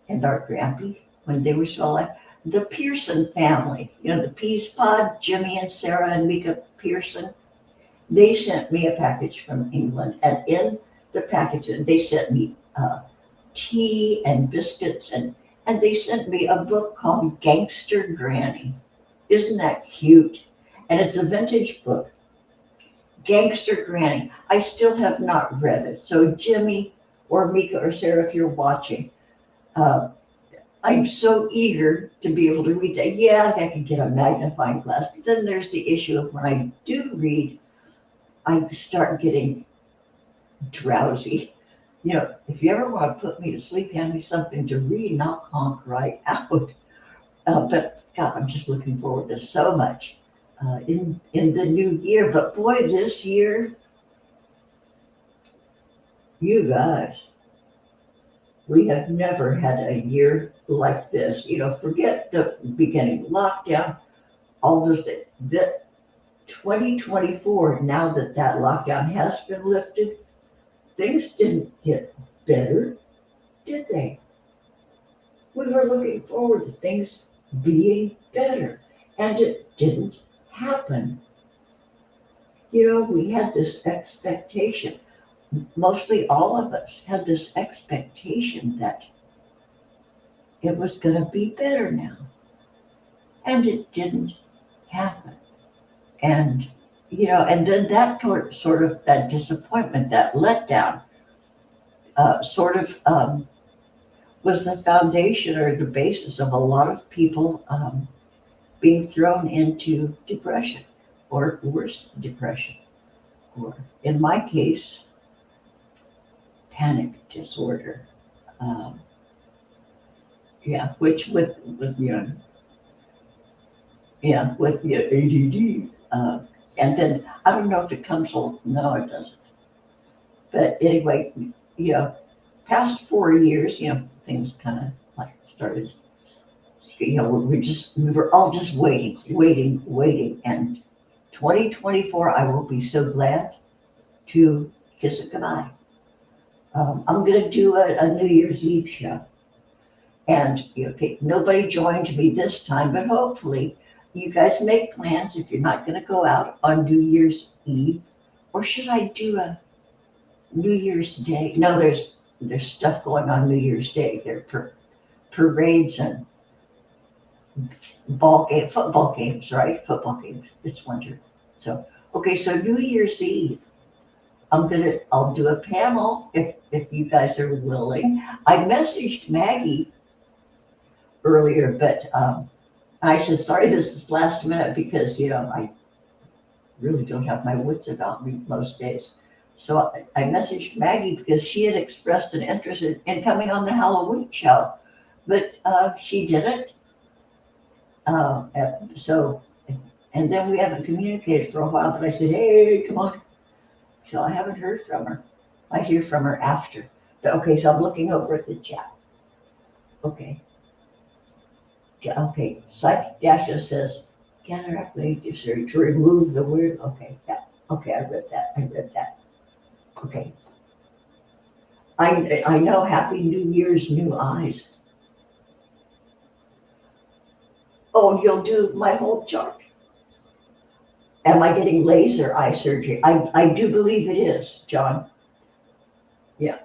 S2: and our Grampy, when they were still alive. The Pearson family, the Peas Pod, Jimmy and Sarah and Mika Pearson, they sent me a package from England, and in the package they sent me tea and biscuits, and they sent me a book called Gangster Granny. Isn't that cute? And it's a vintage book. Gangster Granny. I still have not read it. So Jimmy or Mika or Sarah, if you're watching, I'm so eager to be able to read that. Yeah, I can get a magnifying glass, but then there's the issue of when I do read, I start getting drowsy. If you ever want to put me to sleep, hand me something to read and I'll conk right out. But God, I'm just looking forward to so much in the new year. But boy, this year, you guys, we have never had a year like this. Forget the beginning lockdown, all those things. That 2024, now that lockdown has been lifted, things didn't get better, did they? We were looking forward to things being better, and it didn't happen. We had this expectation. Mostly all of us had this expectation that it was going to be better now, and it didn't happen. And and then that sort of that disappointment, that letdown, was the foundation or the basis of a lot of people being thrown into depression, or worse, depression, or in my case, panic disorder. Which with ADD. And then I don't know if it comes along. No, it doesn't. But anyway, past 4 years, things kind of like started. We were all just waiting. And 2024, I will be so glad to kiss it goodbye. I'm going to do a New Year's Eve show. And nobody joined me this time, but hopefully you guys make plans if you're not going to go out on New Year's Eve. Or should I do a New Year's Day? No, there's stuff going on New Year's Day. They're parades and football games, right? Football games. It's winter. So, okay, so New Year's Eve, I'll do a panel if you guys are willing. I messaged Maggie earlier, but I said, sorry, this is last minute because, I really don't have my wits about me most days. So I messaged Maggie because she had expressed an interest in coming on the Halloween show, but she didn't. So, and then we haven't communicated for a while, but I said, hey, come on. So I haven't heard from her. I hear from her after. Okay, so I'm looking over at the chat. Okay. Yeah, okay, Psychic Dasha says, cataract laser surgery to remove the weird, okay, yeah, okay, I read that. Okay. I know, Happy New Year's, new eyes. Oh, you'll do my whole chart. Am I getting laser eye surgery? I do believe it is, John. Yeah.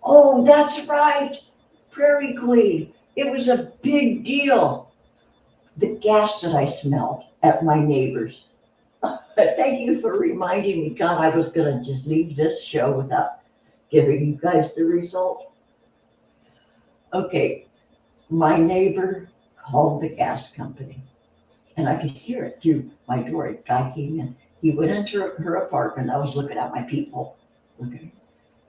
S2: Oh, that's right, Prairie Queen. It was a big deal. The gas that I smelled at my neighbor's. Thank you for reminding me. God, I was going to just leave this show without giving you guys the result. Okay, my neighbor called the gas company, and I could hear it through my door. A guy came in. He went into her apartment. I was looking at my people, looking,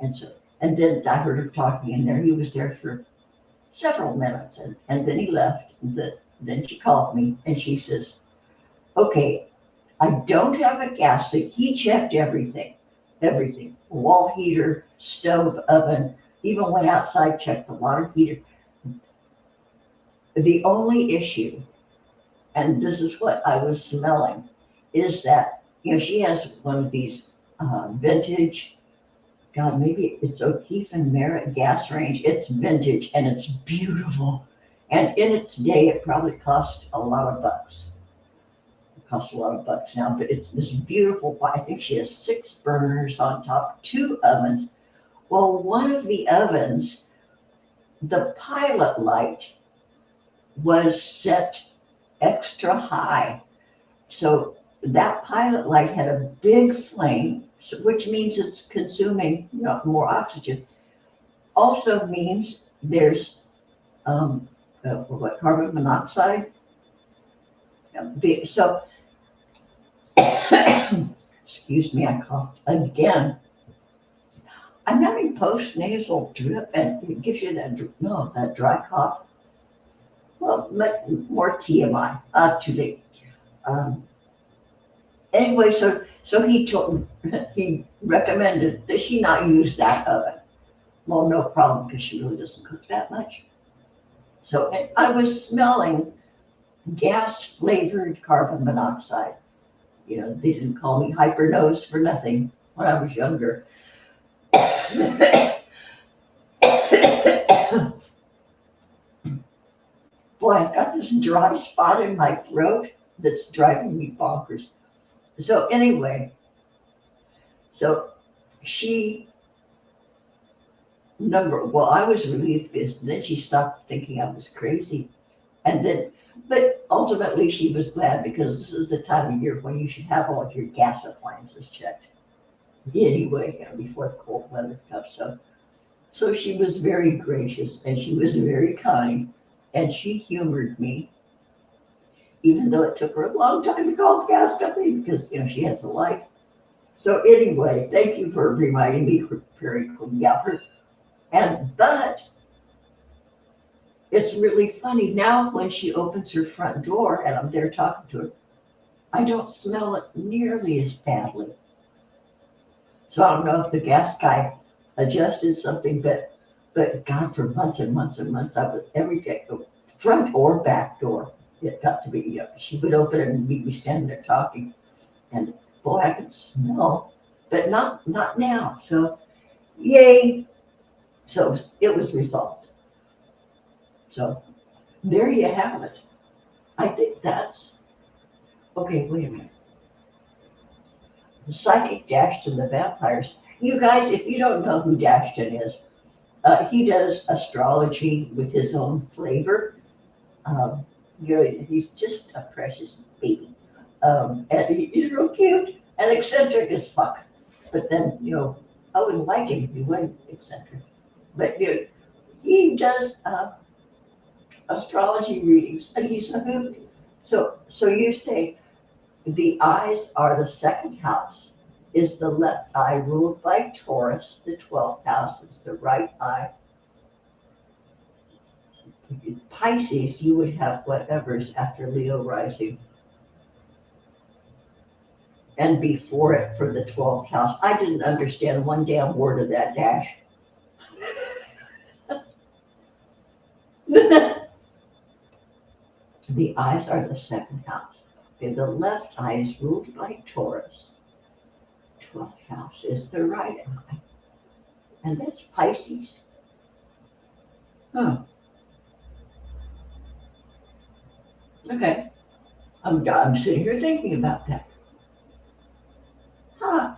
S2: and then I heard him talking in there. He was there for several minutes, and then he left. Then she called me, and she says, okay, I don't have a gas leak. He checked everything, wall heater, stove, oven, even went outside, checked the water heater. The only issue, and this is what I was smelling, is that, she has one of these vintage, God, maybe it's O'Keefe and Merritt gas range. It's vintage and it's beautiful. And in its day, it probably cost a lot of bucks. It costs a lot of bucks now, but it's this beautiful, I think she has 6 burners on top, 2 ovens. Well, one of the ovens, the pilot light was set extra high. So that pilot light had a big flame, which means it's consuming more oxygen. Also means there's carbon monoxide. So, excuse me, I coughed again. I'm having post-nasal drip, and it gives you that dry cough. Well, more TMI, too late. Anyway, so he recommended that she not use that oven. Well, no problem, because she really doesn't cook that much. So I was smelling gas-flavored carbon monoxide. They didn't call me hyper nose for nothing when I was younger. Boy, I've got this dry spot in my throat that's driving me bonkers. So anyway, I was relieved because then she stopped thinking I was crazy. But ultimately she was glad because this is the time of year when you should have all of your gas appliances checked. Anyway, before the cold weather comes. So she was very gracious and she was very kind and she humored me, even though it took her a long time to call the gas company because, she has a life. So anyway, thank you for reminding me, Prairie Queen Galper. But it's really funny now when she opens her front door and I'm there talking to her, I don't smell it nearly as badly. So I don't know if the gas guy adjusted something, but God, for months and months and months, I was every day, front or back door, it got to be, she would open it and we'd be standing there talking, and boy, I could smell, but not now. So, yay! So it was resolved. So there you have it. I think that's okay. Wait a minute. The Psychic Dashton, the vampires. You guys, if you don't know who Dashton is, He does astrology with his own flavor. He's just a precious baby. And he's real cute and eccentric as fuck. But then, I wouldn't like him if he wasn't eccentric. But he does astrology readings, and he's a hoot. So you say the eyes are the second house. Is the left eye ruled by Taurus? The 12th house is the right eye. Pisces, you would have whatever's after Leo rising. And before it for the 12th house. I didn't understand one damn word of that dash. The eyes are the second house. Okay, the left eye is ruled by Taurus. 12th house is the right eye. And that's Pisces. Huh. Okay. I'm sitting here thinking about that. Huh.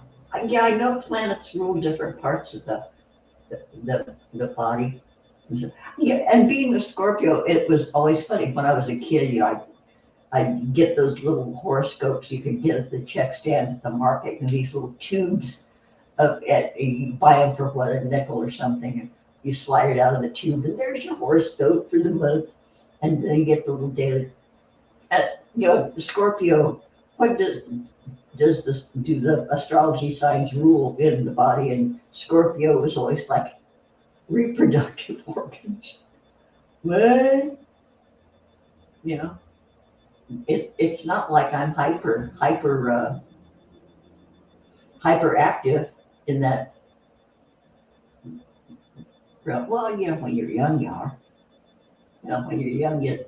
S2: Yeah, I know planets rule different parts of the body. Yeah, and being a Scorpio, it was always funny. When I was a kid, I'd get those little horoscopes you could get at the check stand at the market, and these little tubes you buy them for what, a nickel or something, and you slide it out of the tube, and there's your horoscope for the month, and then you get the little daily. Scorpio, what does this do? The astrology signs rule in the body, and Scorpio was always like reproductive organs. What? It's not like I'm hyperactive in that. Well, when you're young, you are. When you're young, you.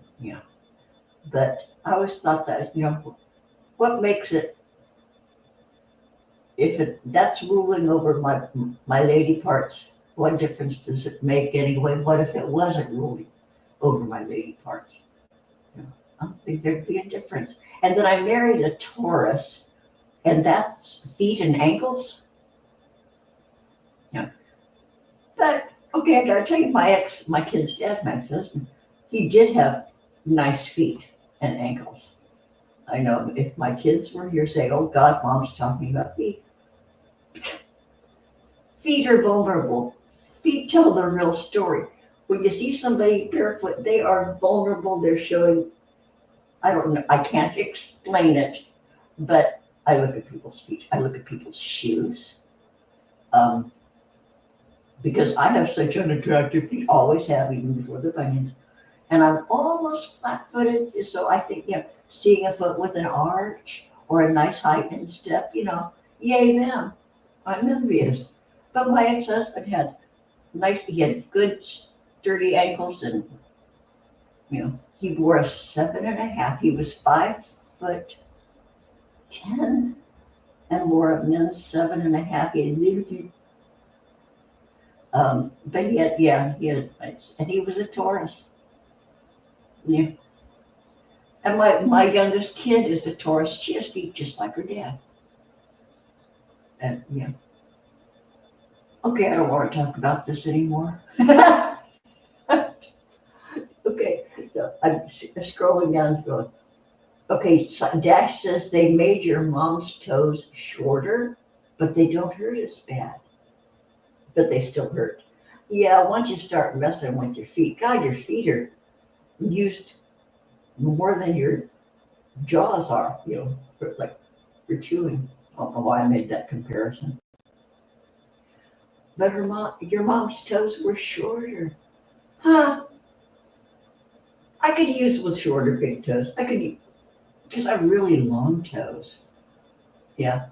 S2: But I always thought that, what makes it, if that's ruling over my lady parts, what difference does it make anyway? What if it wasn't ruling over my lady parts? I don't think there'd be a difference. And then I married a Taurus, and that's feet and ankles. Yeah. But okay, I gotta tell you, my kid's dad, my ex-husband, he did have nice feet and ankles. I know if my kids were here saying, "Oh God, Mom's talking about feet." Feet are vulnerable. Feet tell the real story. When you see somebody barefoot, they are vulnerable. They're showing, I don't know, I can't explain it, but I look at people's feet. I look at people's shoes. Because I have such unattractive feet, always have, even before the bunions. And I'm almost flat-footed, so I think, seeing a foot with an arch or a nice height and step, yay them. I'm envious. But my ex-husband had he had good sturdy ankles, and he wore a 7.5. He was 5'10" and wore a men's 7.5. He had little feet. But he had, and he was a Taurus. Yeah. And my youngest kid is a Taurus. She has feet just like her dad. And okay, I don't want to talk about this anymore. Okay, so I'm scrolling down and going, okay, so Dash says they made your mom's toes shorter, but they don't hurt as bad. But they still hurt. Yeah, once you start messing with your feet, God, your feet are used more than your jaws are, for chewing. I don't know why I made that comparison. But your mom's toes were shorter. Huh? I could use with shorter big toes. Because I have really long toes. Yeah.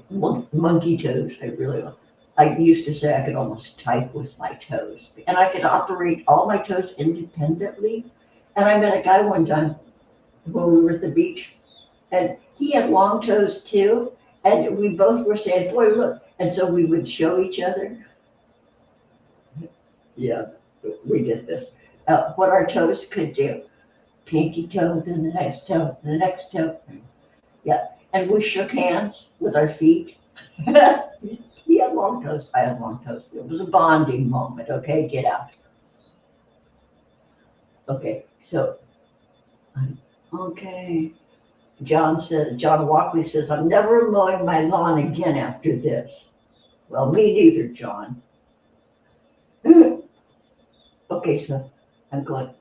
S2: Monkey toes, I really want. I used to say I could almost type with my toes. And I could operate all my toes independently. And I met a guy one time when we were at the beach, and he had long toes too. And we both were saying, boy, look. And so we would show each other. Yeah, we did this. What our toes could do. Pinky toe, then the next toe, the next toe. Yeah, and we shook hands with our feet. He had long toes, I had long toes. It was a bonding moment, okay? Get out. Okay, so, okay. John Walkley says, I'm never mowing my lawn again after this. Well, me neither, John. Okay, so I'm going,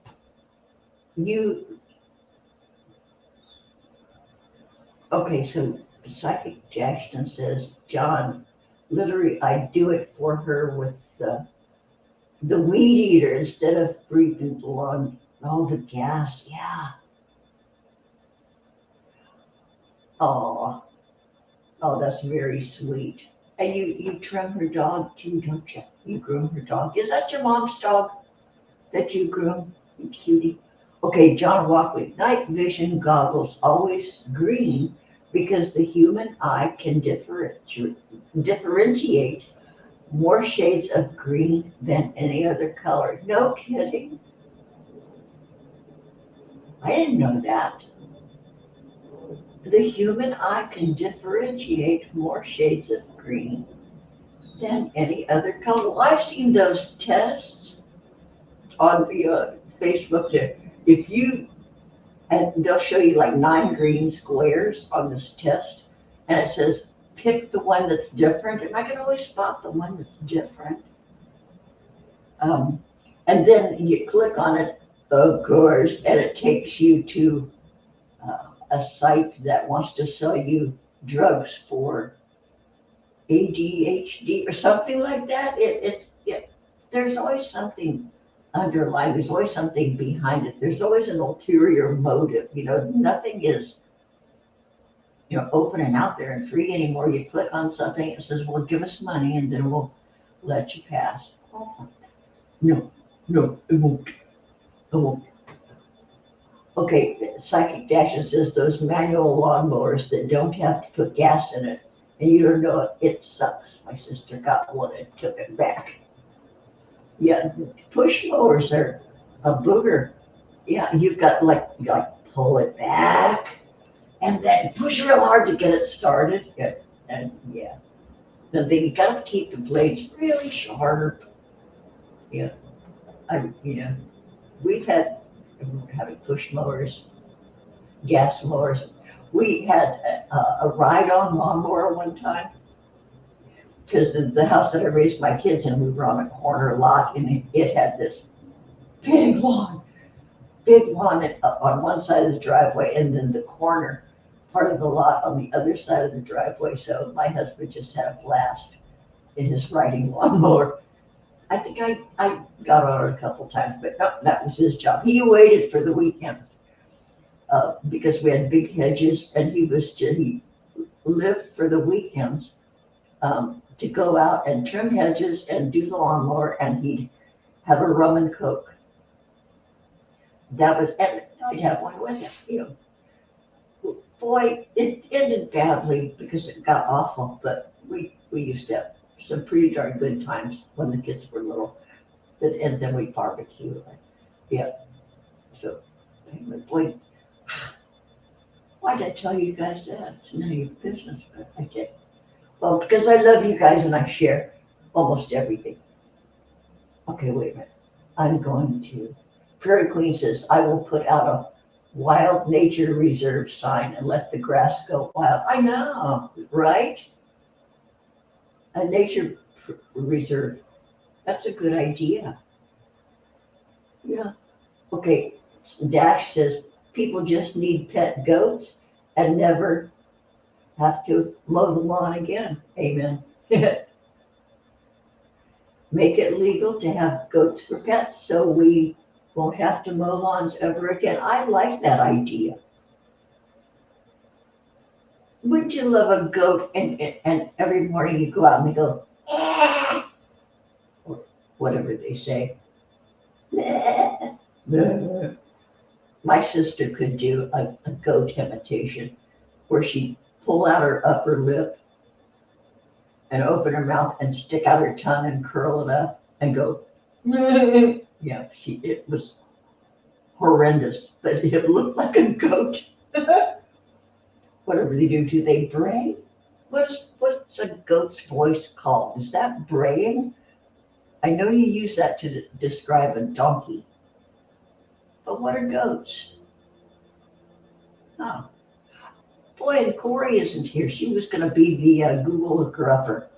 S2: okay, so Psychic Ashton says, John, literally, I do it for her with the weed eater instead of breathing the lawn. Oh, the gas, yeah. Oh, oh, that's very sweet. And you trim her dog too, don't you? You groom her dog. Is that your mom's dog that you groom? You cutie. Okay, John Walkley. Night vision goggles always green because the human eye can differentiate more shades of green than any other color. No kidding. I didn't know that. The human eye can differentiate more shades of green than any other color. Well, I've seen those tests on Facebook there. If you, and they'll show you like 9 green squares on this test, and it says pick the one that's different, and I can always spot the one that's different. And then you click on it, of course, and it takes you to a site that wants to sell you drugs for ADHD or something like that. There's always something underlying. There's always something behind it. There's always an ulterior motive. Nothing is open and out there and free anymore. You click on something, it says, well, give us money and then we'll let you pass. Oh, no, it won't. It won't. Okay, Psychic Dasher says those manual lawnmowers that don't have to put gas in it, and you don't know it sucks. My sister got one and took it back. Yeah, push mowers are a booger. Yeah, you've got like pull it back and then push real hard to get it started. Yeah, and yeah, then you got to keep the blades really sharp. Yeah, we've had having push mowers, gas mowers. We had a ride-on lawnmower one time because the house that I raised my kids in, we were on a corner lot, and it had this big lawn on one side of the driveway, and then the corner part of the lot on the other side of the driveway. So my husband just had a blast in his riding lawnmower. I think I got on it a couple times, but no, that was his job. He waited for the weekends because we had big hedges, and he lived for the weekends to go out and trim hedges and do the lawnmower, and he'd have a rum and coke. And I'd have one with him. Boy, it ended badly because it got awful, but we used to have some pretty darn good times when the kids were little. And then we barbecue. Yeah. So, anyway, boy, why did I tell you guys that? It's none of your business, but I did. Well, because I love you guys and I share almost everything. Okay, wait a minute. I'm going to. Prairie Queen says, I will put out a wild nature reserve sign and let the grass go wild. I know, right? A nature reserve. That's a good idea. Yeah. Okay. Dash says people just need pet goats and never have to mow the lawn again. Amen. Make it legal to have goats for pets so we won't have to mow lawns ever again. I like that idea. Wouldn't you love a goat and every morning you go out and they go, eh, or whatever they say. My sister could do a goat imitation where she'd pull out her upper lip and open her mouth and stick out her tongue and curl it up and go, yeah, it was horrendous, but it looked like a goat. Whatever they do they bray? What What's a goat's voice called? Is that braying? I know you use that to describe a donkey. But what are goats? Oh. Boy, and Corey isn't here. She was going to be the Google looker-upper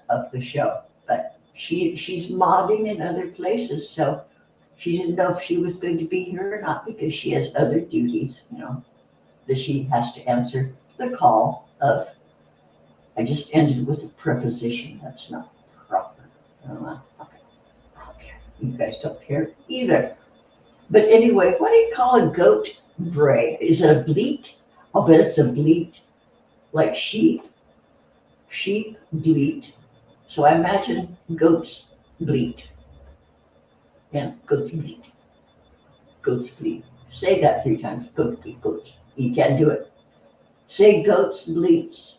S2: of the show. But she's modding in other places, so she didn't know if she was going to be here or not because she has other duties, that she has to answer the call of. I just ended with a preposition. That's not proper. Okay. You guys don't care either. But anyway, what do you call a goat bray? Is it a bleat? I'll bet it's a bleat, like sheep. Sheep bleat. So I imagine goats bleat. Yeah, goats bleat. Goats bleat. Say that 3 times. Goats bleat, goats. You can't do it. Say goats bleats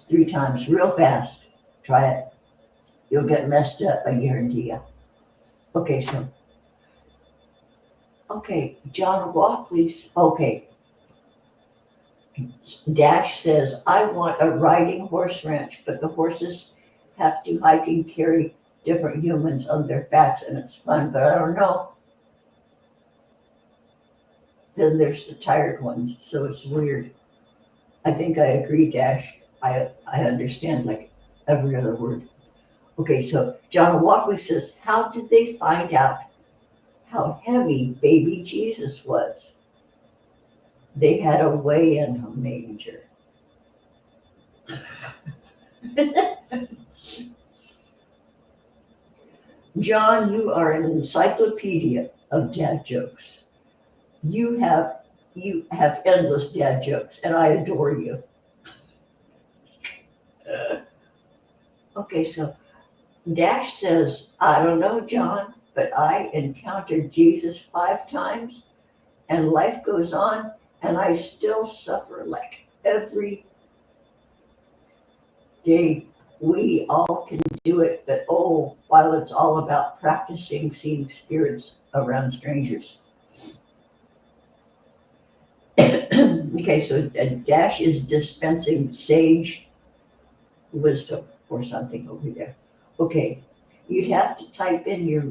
S2: 3 times real fast. Try it. You'll get messed up, I guarantee you. Okay, John Walkley's, Dash says, I want a riding horse ranch, but the horses have to hike and carry different humans on their backs, and it's fun, but I don't know. Then there's the tired ones, so it's weird. I think I agree, Dash. I understand like every other word. Okay, so John Walkley says, how did they find out how heavy baby Jesus was? They had a weigh in a manger. John, you are an encyclopedia of dad jokes. You have endless dad jokes, and I adore you. Okay, so Dash says, I don't know, John, but I encountered Jesus 5 times, and life goes on, and I still suffer like every day. We all can do it, but while it's all about practicing seeing spirits around strangers. Okay, so Dash is dispensing sage wisdom or something over there. Okay, you'd have to type in your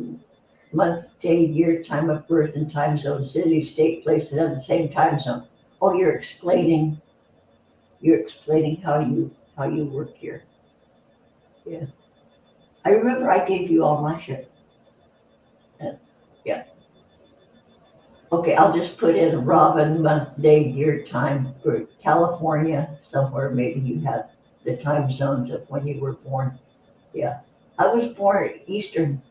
S2: month, day, year, time of birth, and time zone, city, state, place, and at the same time zone. Oh, you're explaining how you work here. Yeah. I remember I gave you all my shit. Yeah. Okay, I'll just put in Robin, month, day, year, time for California, somewhere maybe you have the time zones of when you were born. Yeah. I was born at Eastern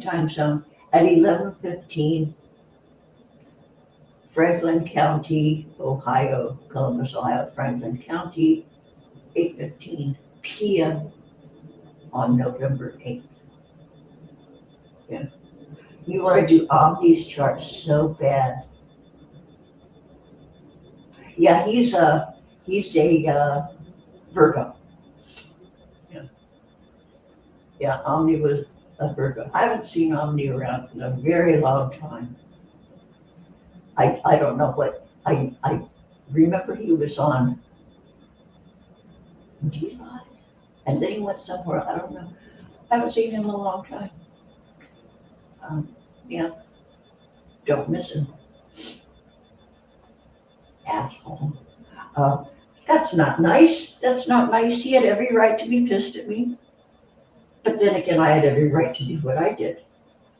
S2: time zone at 11:15, Franklin County, Ohio, Columbus, Ohio, Franklin County, 8:15 p.m. on November 8th. Yeah. You want to do Omni's charts so bad. Yeah, he's a Virgo. Yeah, Omni was a Virgo. I haven't seen Omni around in a very long time. I don't know what, I remember he was on D-Live, and then he went somewhere, I don't know. I haven't seen him in a long time. Yeah, don't miss him. Asshole. That's not nice. That's not nice. He had every right to be pissed at me. But then again, I had every right to do what I did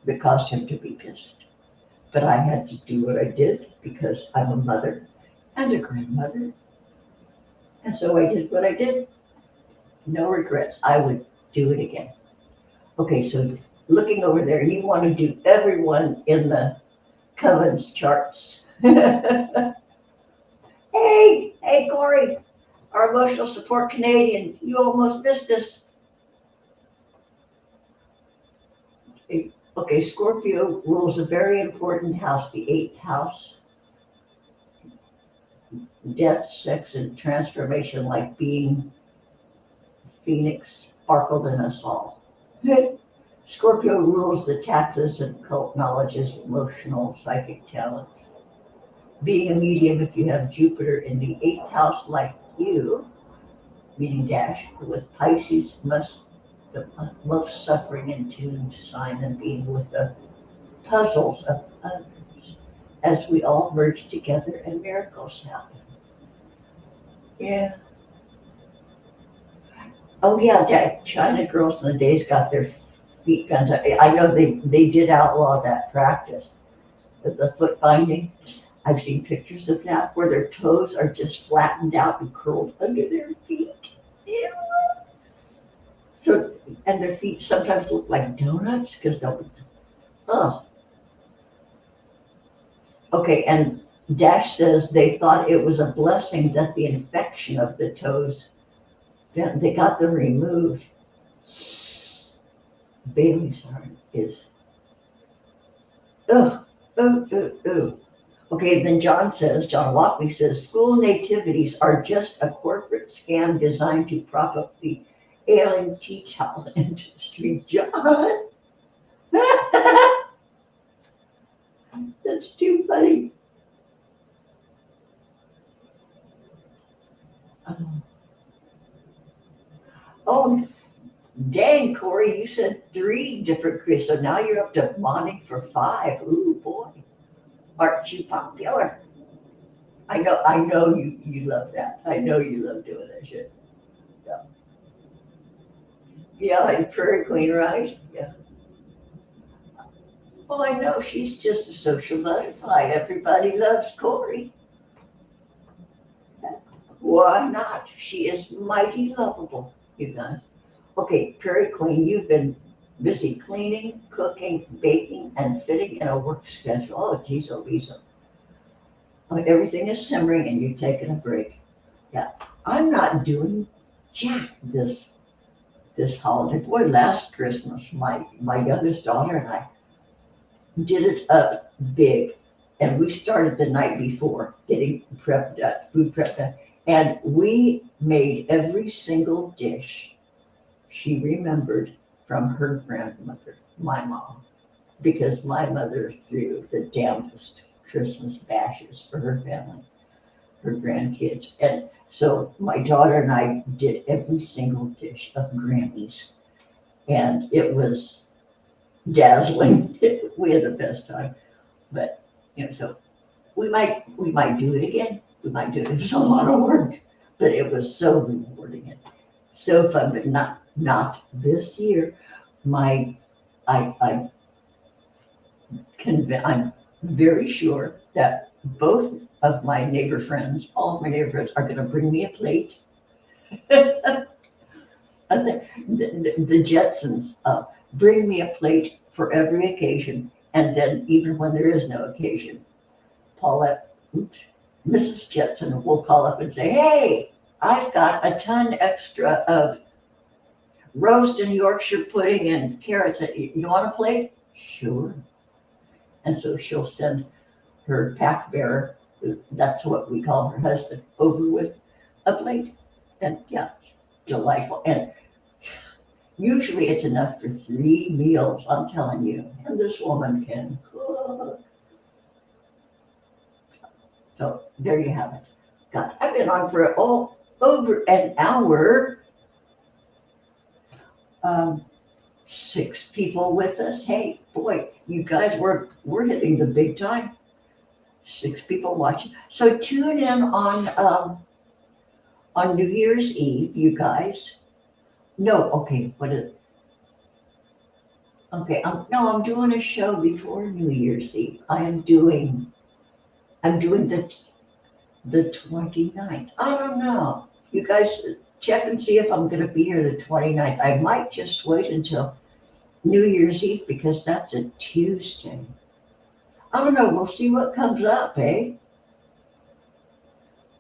S2: that caused him to be pissed. But I had to do what I did because I'm a mother and a grandmother. And so I did what I did. No regrets. I would do it again. Okay, so looking over there, you want to do everyone in the Covens charts. Hey, Corey, our emotional support Canadian, you almost missed us. Okay, Scorpio rules a very important house, the 8th house. Death, sex, and transformation, like being Phoenix, sparkled in us all. Scorpio rules the taxes and occult knowledges, emotional, psychic talents. Being a medium, if you have Jupiter in the 8th house like you, meaning Dash, with Pisces the most suffering in tune sign and being with the puzzles of others as we all merge together and miracles happen. Yeah. Oh yeah, that China girls in the days got their feet bent. I know they did outlaw that practice with the foot binding. I've seen pictures of that where their toes are just flattened out and curled under their feet. Yeah. So, and their feet sometimes look like donuts because they'll, oh. Okay, and Dash says they thought it was a blessing that the infection of the toes, they got them removed. Bailey's heart is, ugh, ugh. Okay, then John Walkley says, school nativities are just a corporate scam designed to prop up the ailing tea-towel industry. John, that's too funny. Oh, dang, Corey, you said 3 different creeds, so now you're up to modding for 5. Ooh, boy, aren't you popular? I know you love that. I know you love doing that shit. Yeah, yeah, and Prairie Queen, right? Yeah. Oh, I know, she's just a social butterfly. Everybody loves Corey. Why not? She is mighty lovable, you guys. Okay, Prairie Queen, you've been busy cleaning, cooking, baking, and fitting in a work schedule. Oh, geez, Lisa. Everything is simmering and you're taking a break. Yeah, I'm not doing jack this holiday. Boy, last Christmas, my youngest daughter and I did it up big. And we started the night before getting prepped up, food prepped up. And we made every single dish she remembered from her grandmother, my mom, because my mother threw the damnedest Christmas bashes for her family, her grandkids. And so my daughter and I did every single dish of Granny's, and it was dazzling. We had the best time. But so we might do it again. We might do it. It was a lot of work, but it was so rewarding and so fun. But not this year. I'm very sure that both of my neighbor friends, all of my neighbor friends, are going to bring me a plate. The Jetsons bring me a plate for every occasion, and then even when there is no occasion, Mrs. Jetson will call up and say, "Hey, I've got a ton extra of roast and Yorkshire pudding and carrots. You want a plate?" Sure. And so she'll send her pack bearer, that's what we call her husband, over with a plate. And yeah, it's delightful. And usually it's enough for 3 meals, I'm telling you. And this woman can cook. So there you have it. God, I've been on for over an hour. 6 people with us. Hey, boy, you guys, we're hitting the big time. 6 people watching. So tune in on New Year's Eve, you guys. No, okay, what is it? Okay, I'm doing a show before New Year's Eve. I'm doing the 29th. I don't know. You guys check and see if I'm going to be here the 29th. I might just wait until New Year's Eve because that's a Tuesday. I don't know. We'll see what comes up, eh?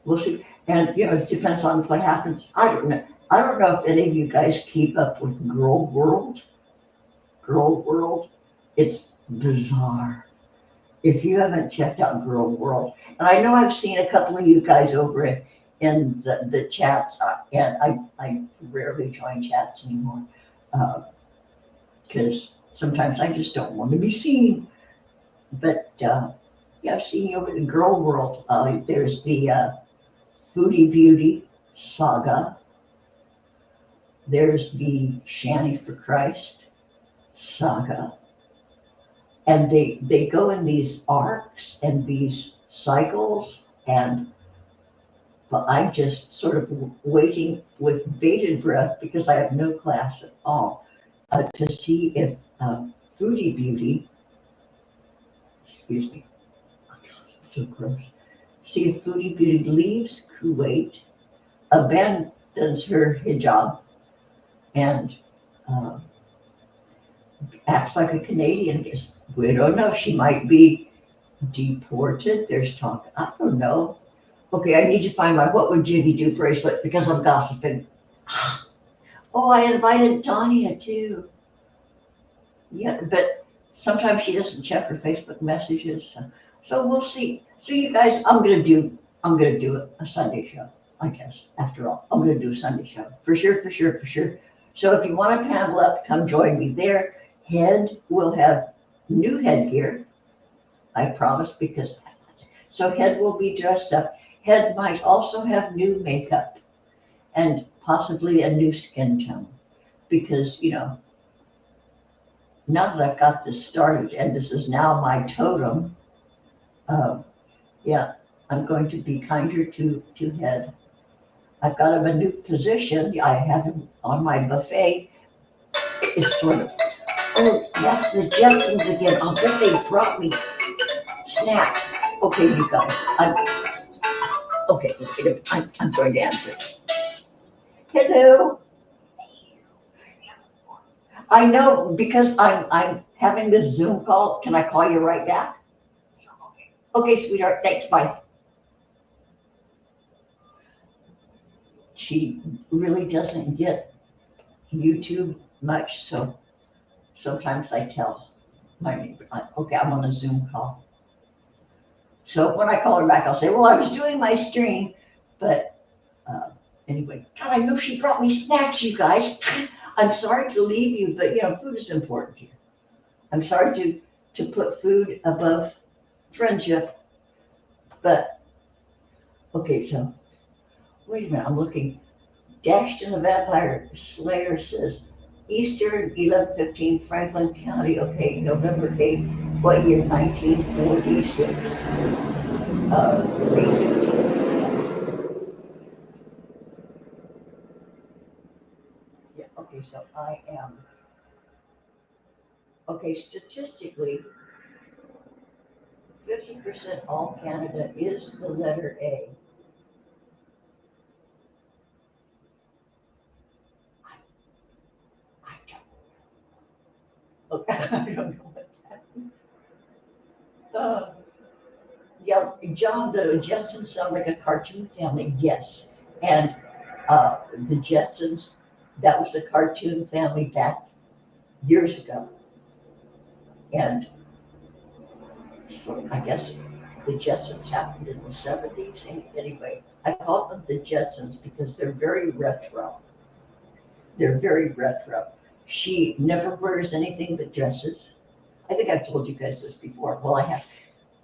S2: We'll see. And, it depends on what happens. I don't know. I don't know if any of you guys keep up with Girl World. Girl World. It's bizarre. If you haven't checked out Girl World, and I know I've seen a couple of you guys over in the chats, and I rarely join chats anymore because sometimes I just don't want to be seen. But yeah, I've seen you over in Girl World. There's the Foodie Beauty Saga, There's the Shanny for Christ saga. And they go in these arcs and these cycles, and but I'm just sort of waiting with bated breath because I have no class at all to see if Foodie Beauty, excuse me, so gross. See if Foodie Beauty leaves Kuwait, abandons her hijab, and acts like a Canadian. Because we don't know. She might be deported. There's talk. I don't know. Okay, I need to find my what would Jimmy do bracelet because I'm gossiping. Oh, I invited Tanya too. Yeah, but sometimes she doesn't check her Facebook messages. So we'll see. So you guys, I'm gonna do a Sunday show, I guess. After all, I'm gonna do a Sunday show for sure, for sure, for sure. So if you want to paddle up, come join me there. Head will have new headgear, I promise, because so Head will be dressed up. Head might also have new makeup and possibly a new skin tone because, now that I've got this started and this is now my totem, yeah, I'm going to be kinder to Head. I've got him a new position. I have him on my buffet. It's sort of, oh, that's the Jetsons again. I'll bet they brought me snacks. Okay, you guys, okay, I'm going to answer. Hello. I know because I'm having this Zoom call. Can I call you right back? Okay, sweetheart. Thanks. Bye. She really doesn't get YouTube much, so sometimes I tell my neighbor, okay, I'm on a Zoom call. So when I call her back, I'll say, well, I was doing my stream, but anyway, God, I know she brought me snacks, you guys. I'm sorry to leave you, but food is important here. I'm sorry to put food above friendship, but okay, so wait a minute, I'm looking. Dashton the Vampire Slayer says, Eastern 1115 Franklin County, okay, November 8th, what year? 1946. 8:15. Yeah, okay, so I am, okay, statistically, 50% all Canada is the letter A. Okay, I don't know what that. Yeah, John, the Jetsons sound like a cartoon family, yes. And the Jetsons, that was a cartoon family back years ago. And so I guess the Jetsons happened in the 70s. Anyway, I call them the Jetsons because they're very retro. They're very retro. She never wears anything but dresses. I think I've told you guys this before. Well, I have.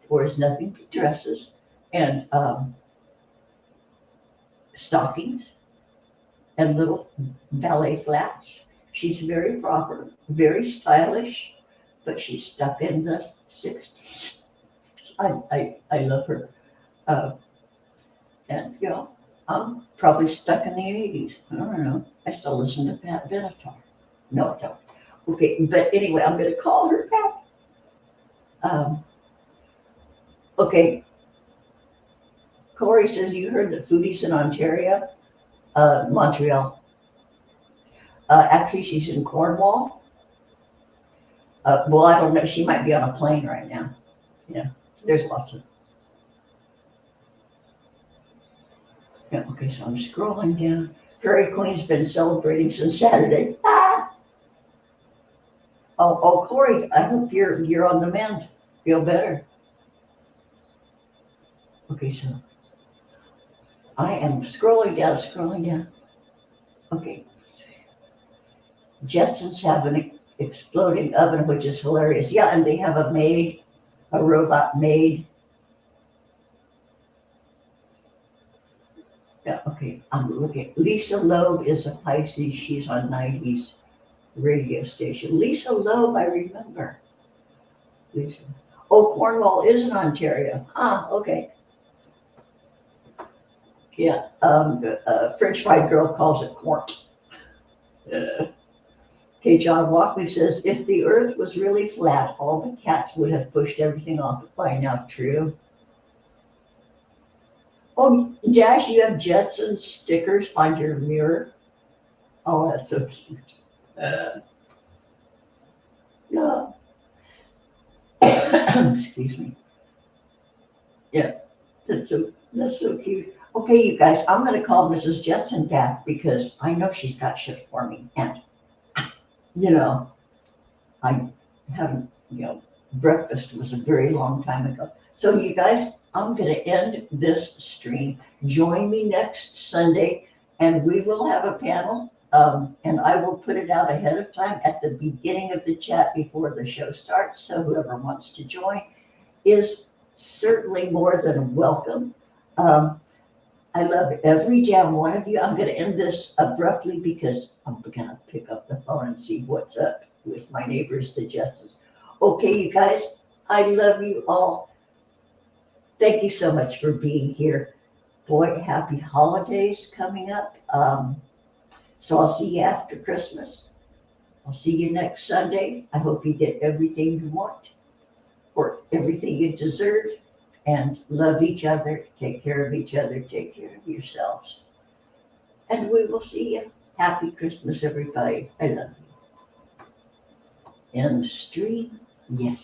S2: Wears nothing but dresses and stockings and little ballet flats. She's very proper, very stylish, but she's stuck in the 60s. I love her. And I'm probably stuck in the 80s. I don't know. I still listen to Pat Benatar. No, I don't. Okay, but anyway, I'm going to call her back. Okay. Corey says you heard that Foodie's in Ontario, Montreal. Actually, she's in Cornwall. Well, I don't know. She might be on a plane right now. Yeah, there's lots of. Yeah, okay, so I'm scrolling down. Fairy Queen's been celebrating since Saturday. Ah! Oh, Corey, I hope you're on the mend. Feel better. Okay, so I am scrolling down. Okay. Jetsons have an exploding oven, which is hilarious. Yeah, and they have a robot maid. Yeah, okay. Okay, I'm looking. Lisa Loeb is a Pisces. She's on 90s radio station. Lisa Loeb, I remember. Lisa. Oh, Cornwall is in Ontario. Ah, okay. Yeah, French fried girl calls it corn. Okay, John Walkley says, if the earth was really flat, all the cats would have pushed everything off the plane. Now, true. Oh, Dash, you have Jetson stickers on your mirror. Oh, that's so cute. No. Excuse me. Yeah, that's so cute. Okay, you guys, I'm gonna call Mrs. Jetson back because I know she's got shit for me. And, you know, I haven't, breakfast was a very long time ago. So you guys, I'm gonna end this stream. Join me next Sunday and we will have a panel. And I will put it out ahead of time at the beginning of the chat before the show starts. So whoever wants to join is certainly more than welcome. I love every damn one of you. I'm going to end this abruptly because I'm going to pick up the phone and see what's up with my neighbors, the Justice. Okay, you guys, I love you all. Thank you so much for being here. Boy, happy holidays coming up. So I'll see you after Christmas. I'll see you next Sunday. I hope you get everything you want or everything you deserve. And love each other, take care of each other, take care of yourselves. And we will see you. Happy Christmas, everybody. I love you. End stream? Yes.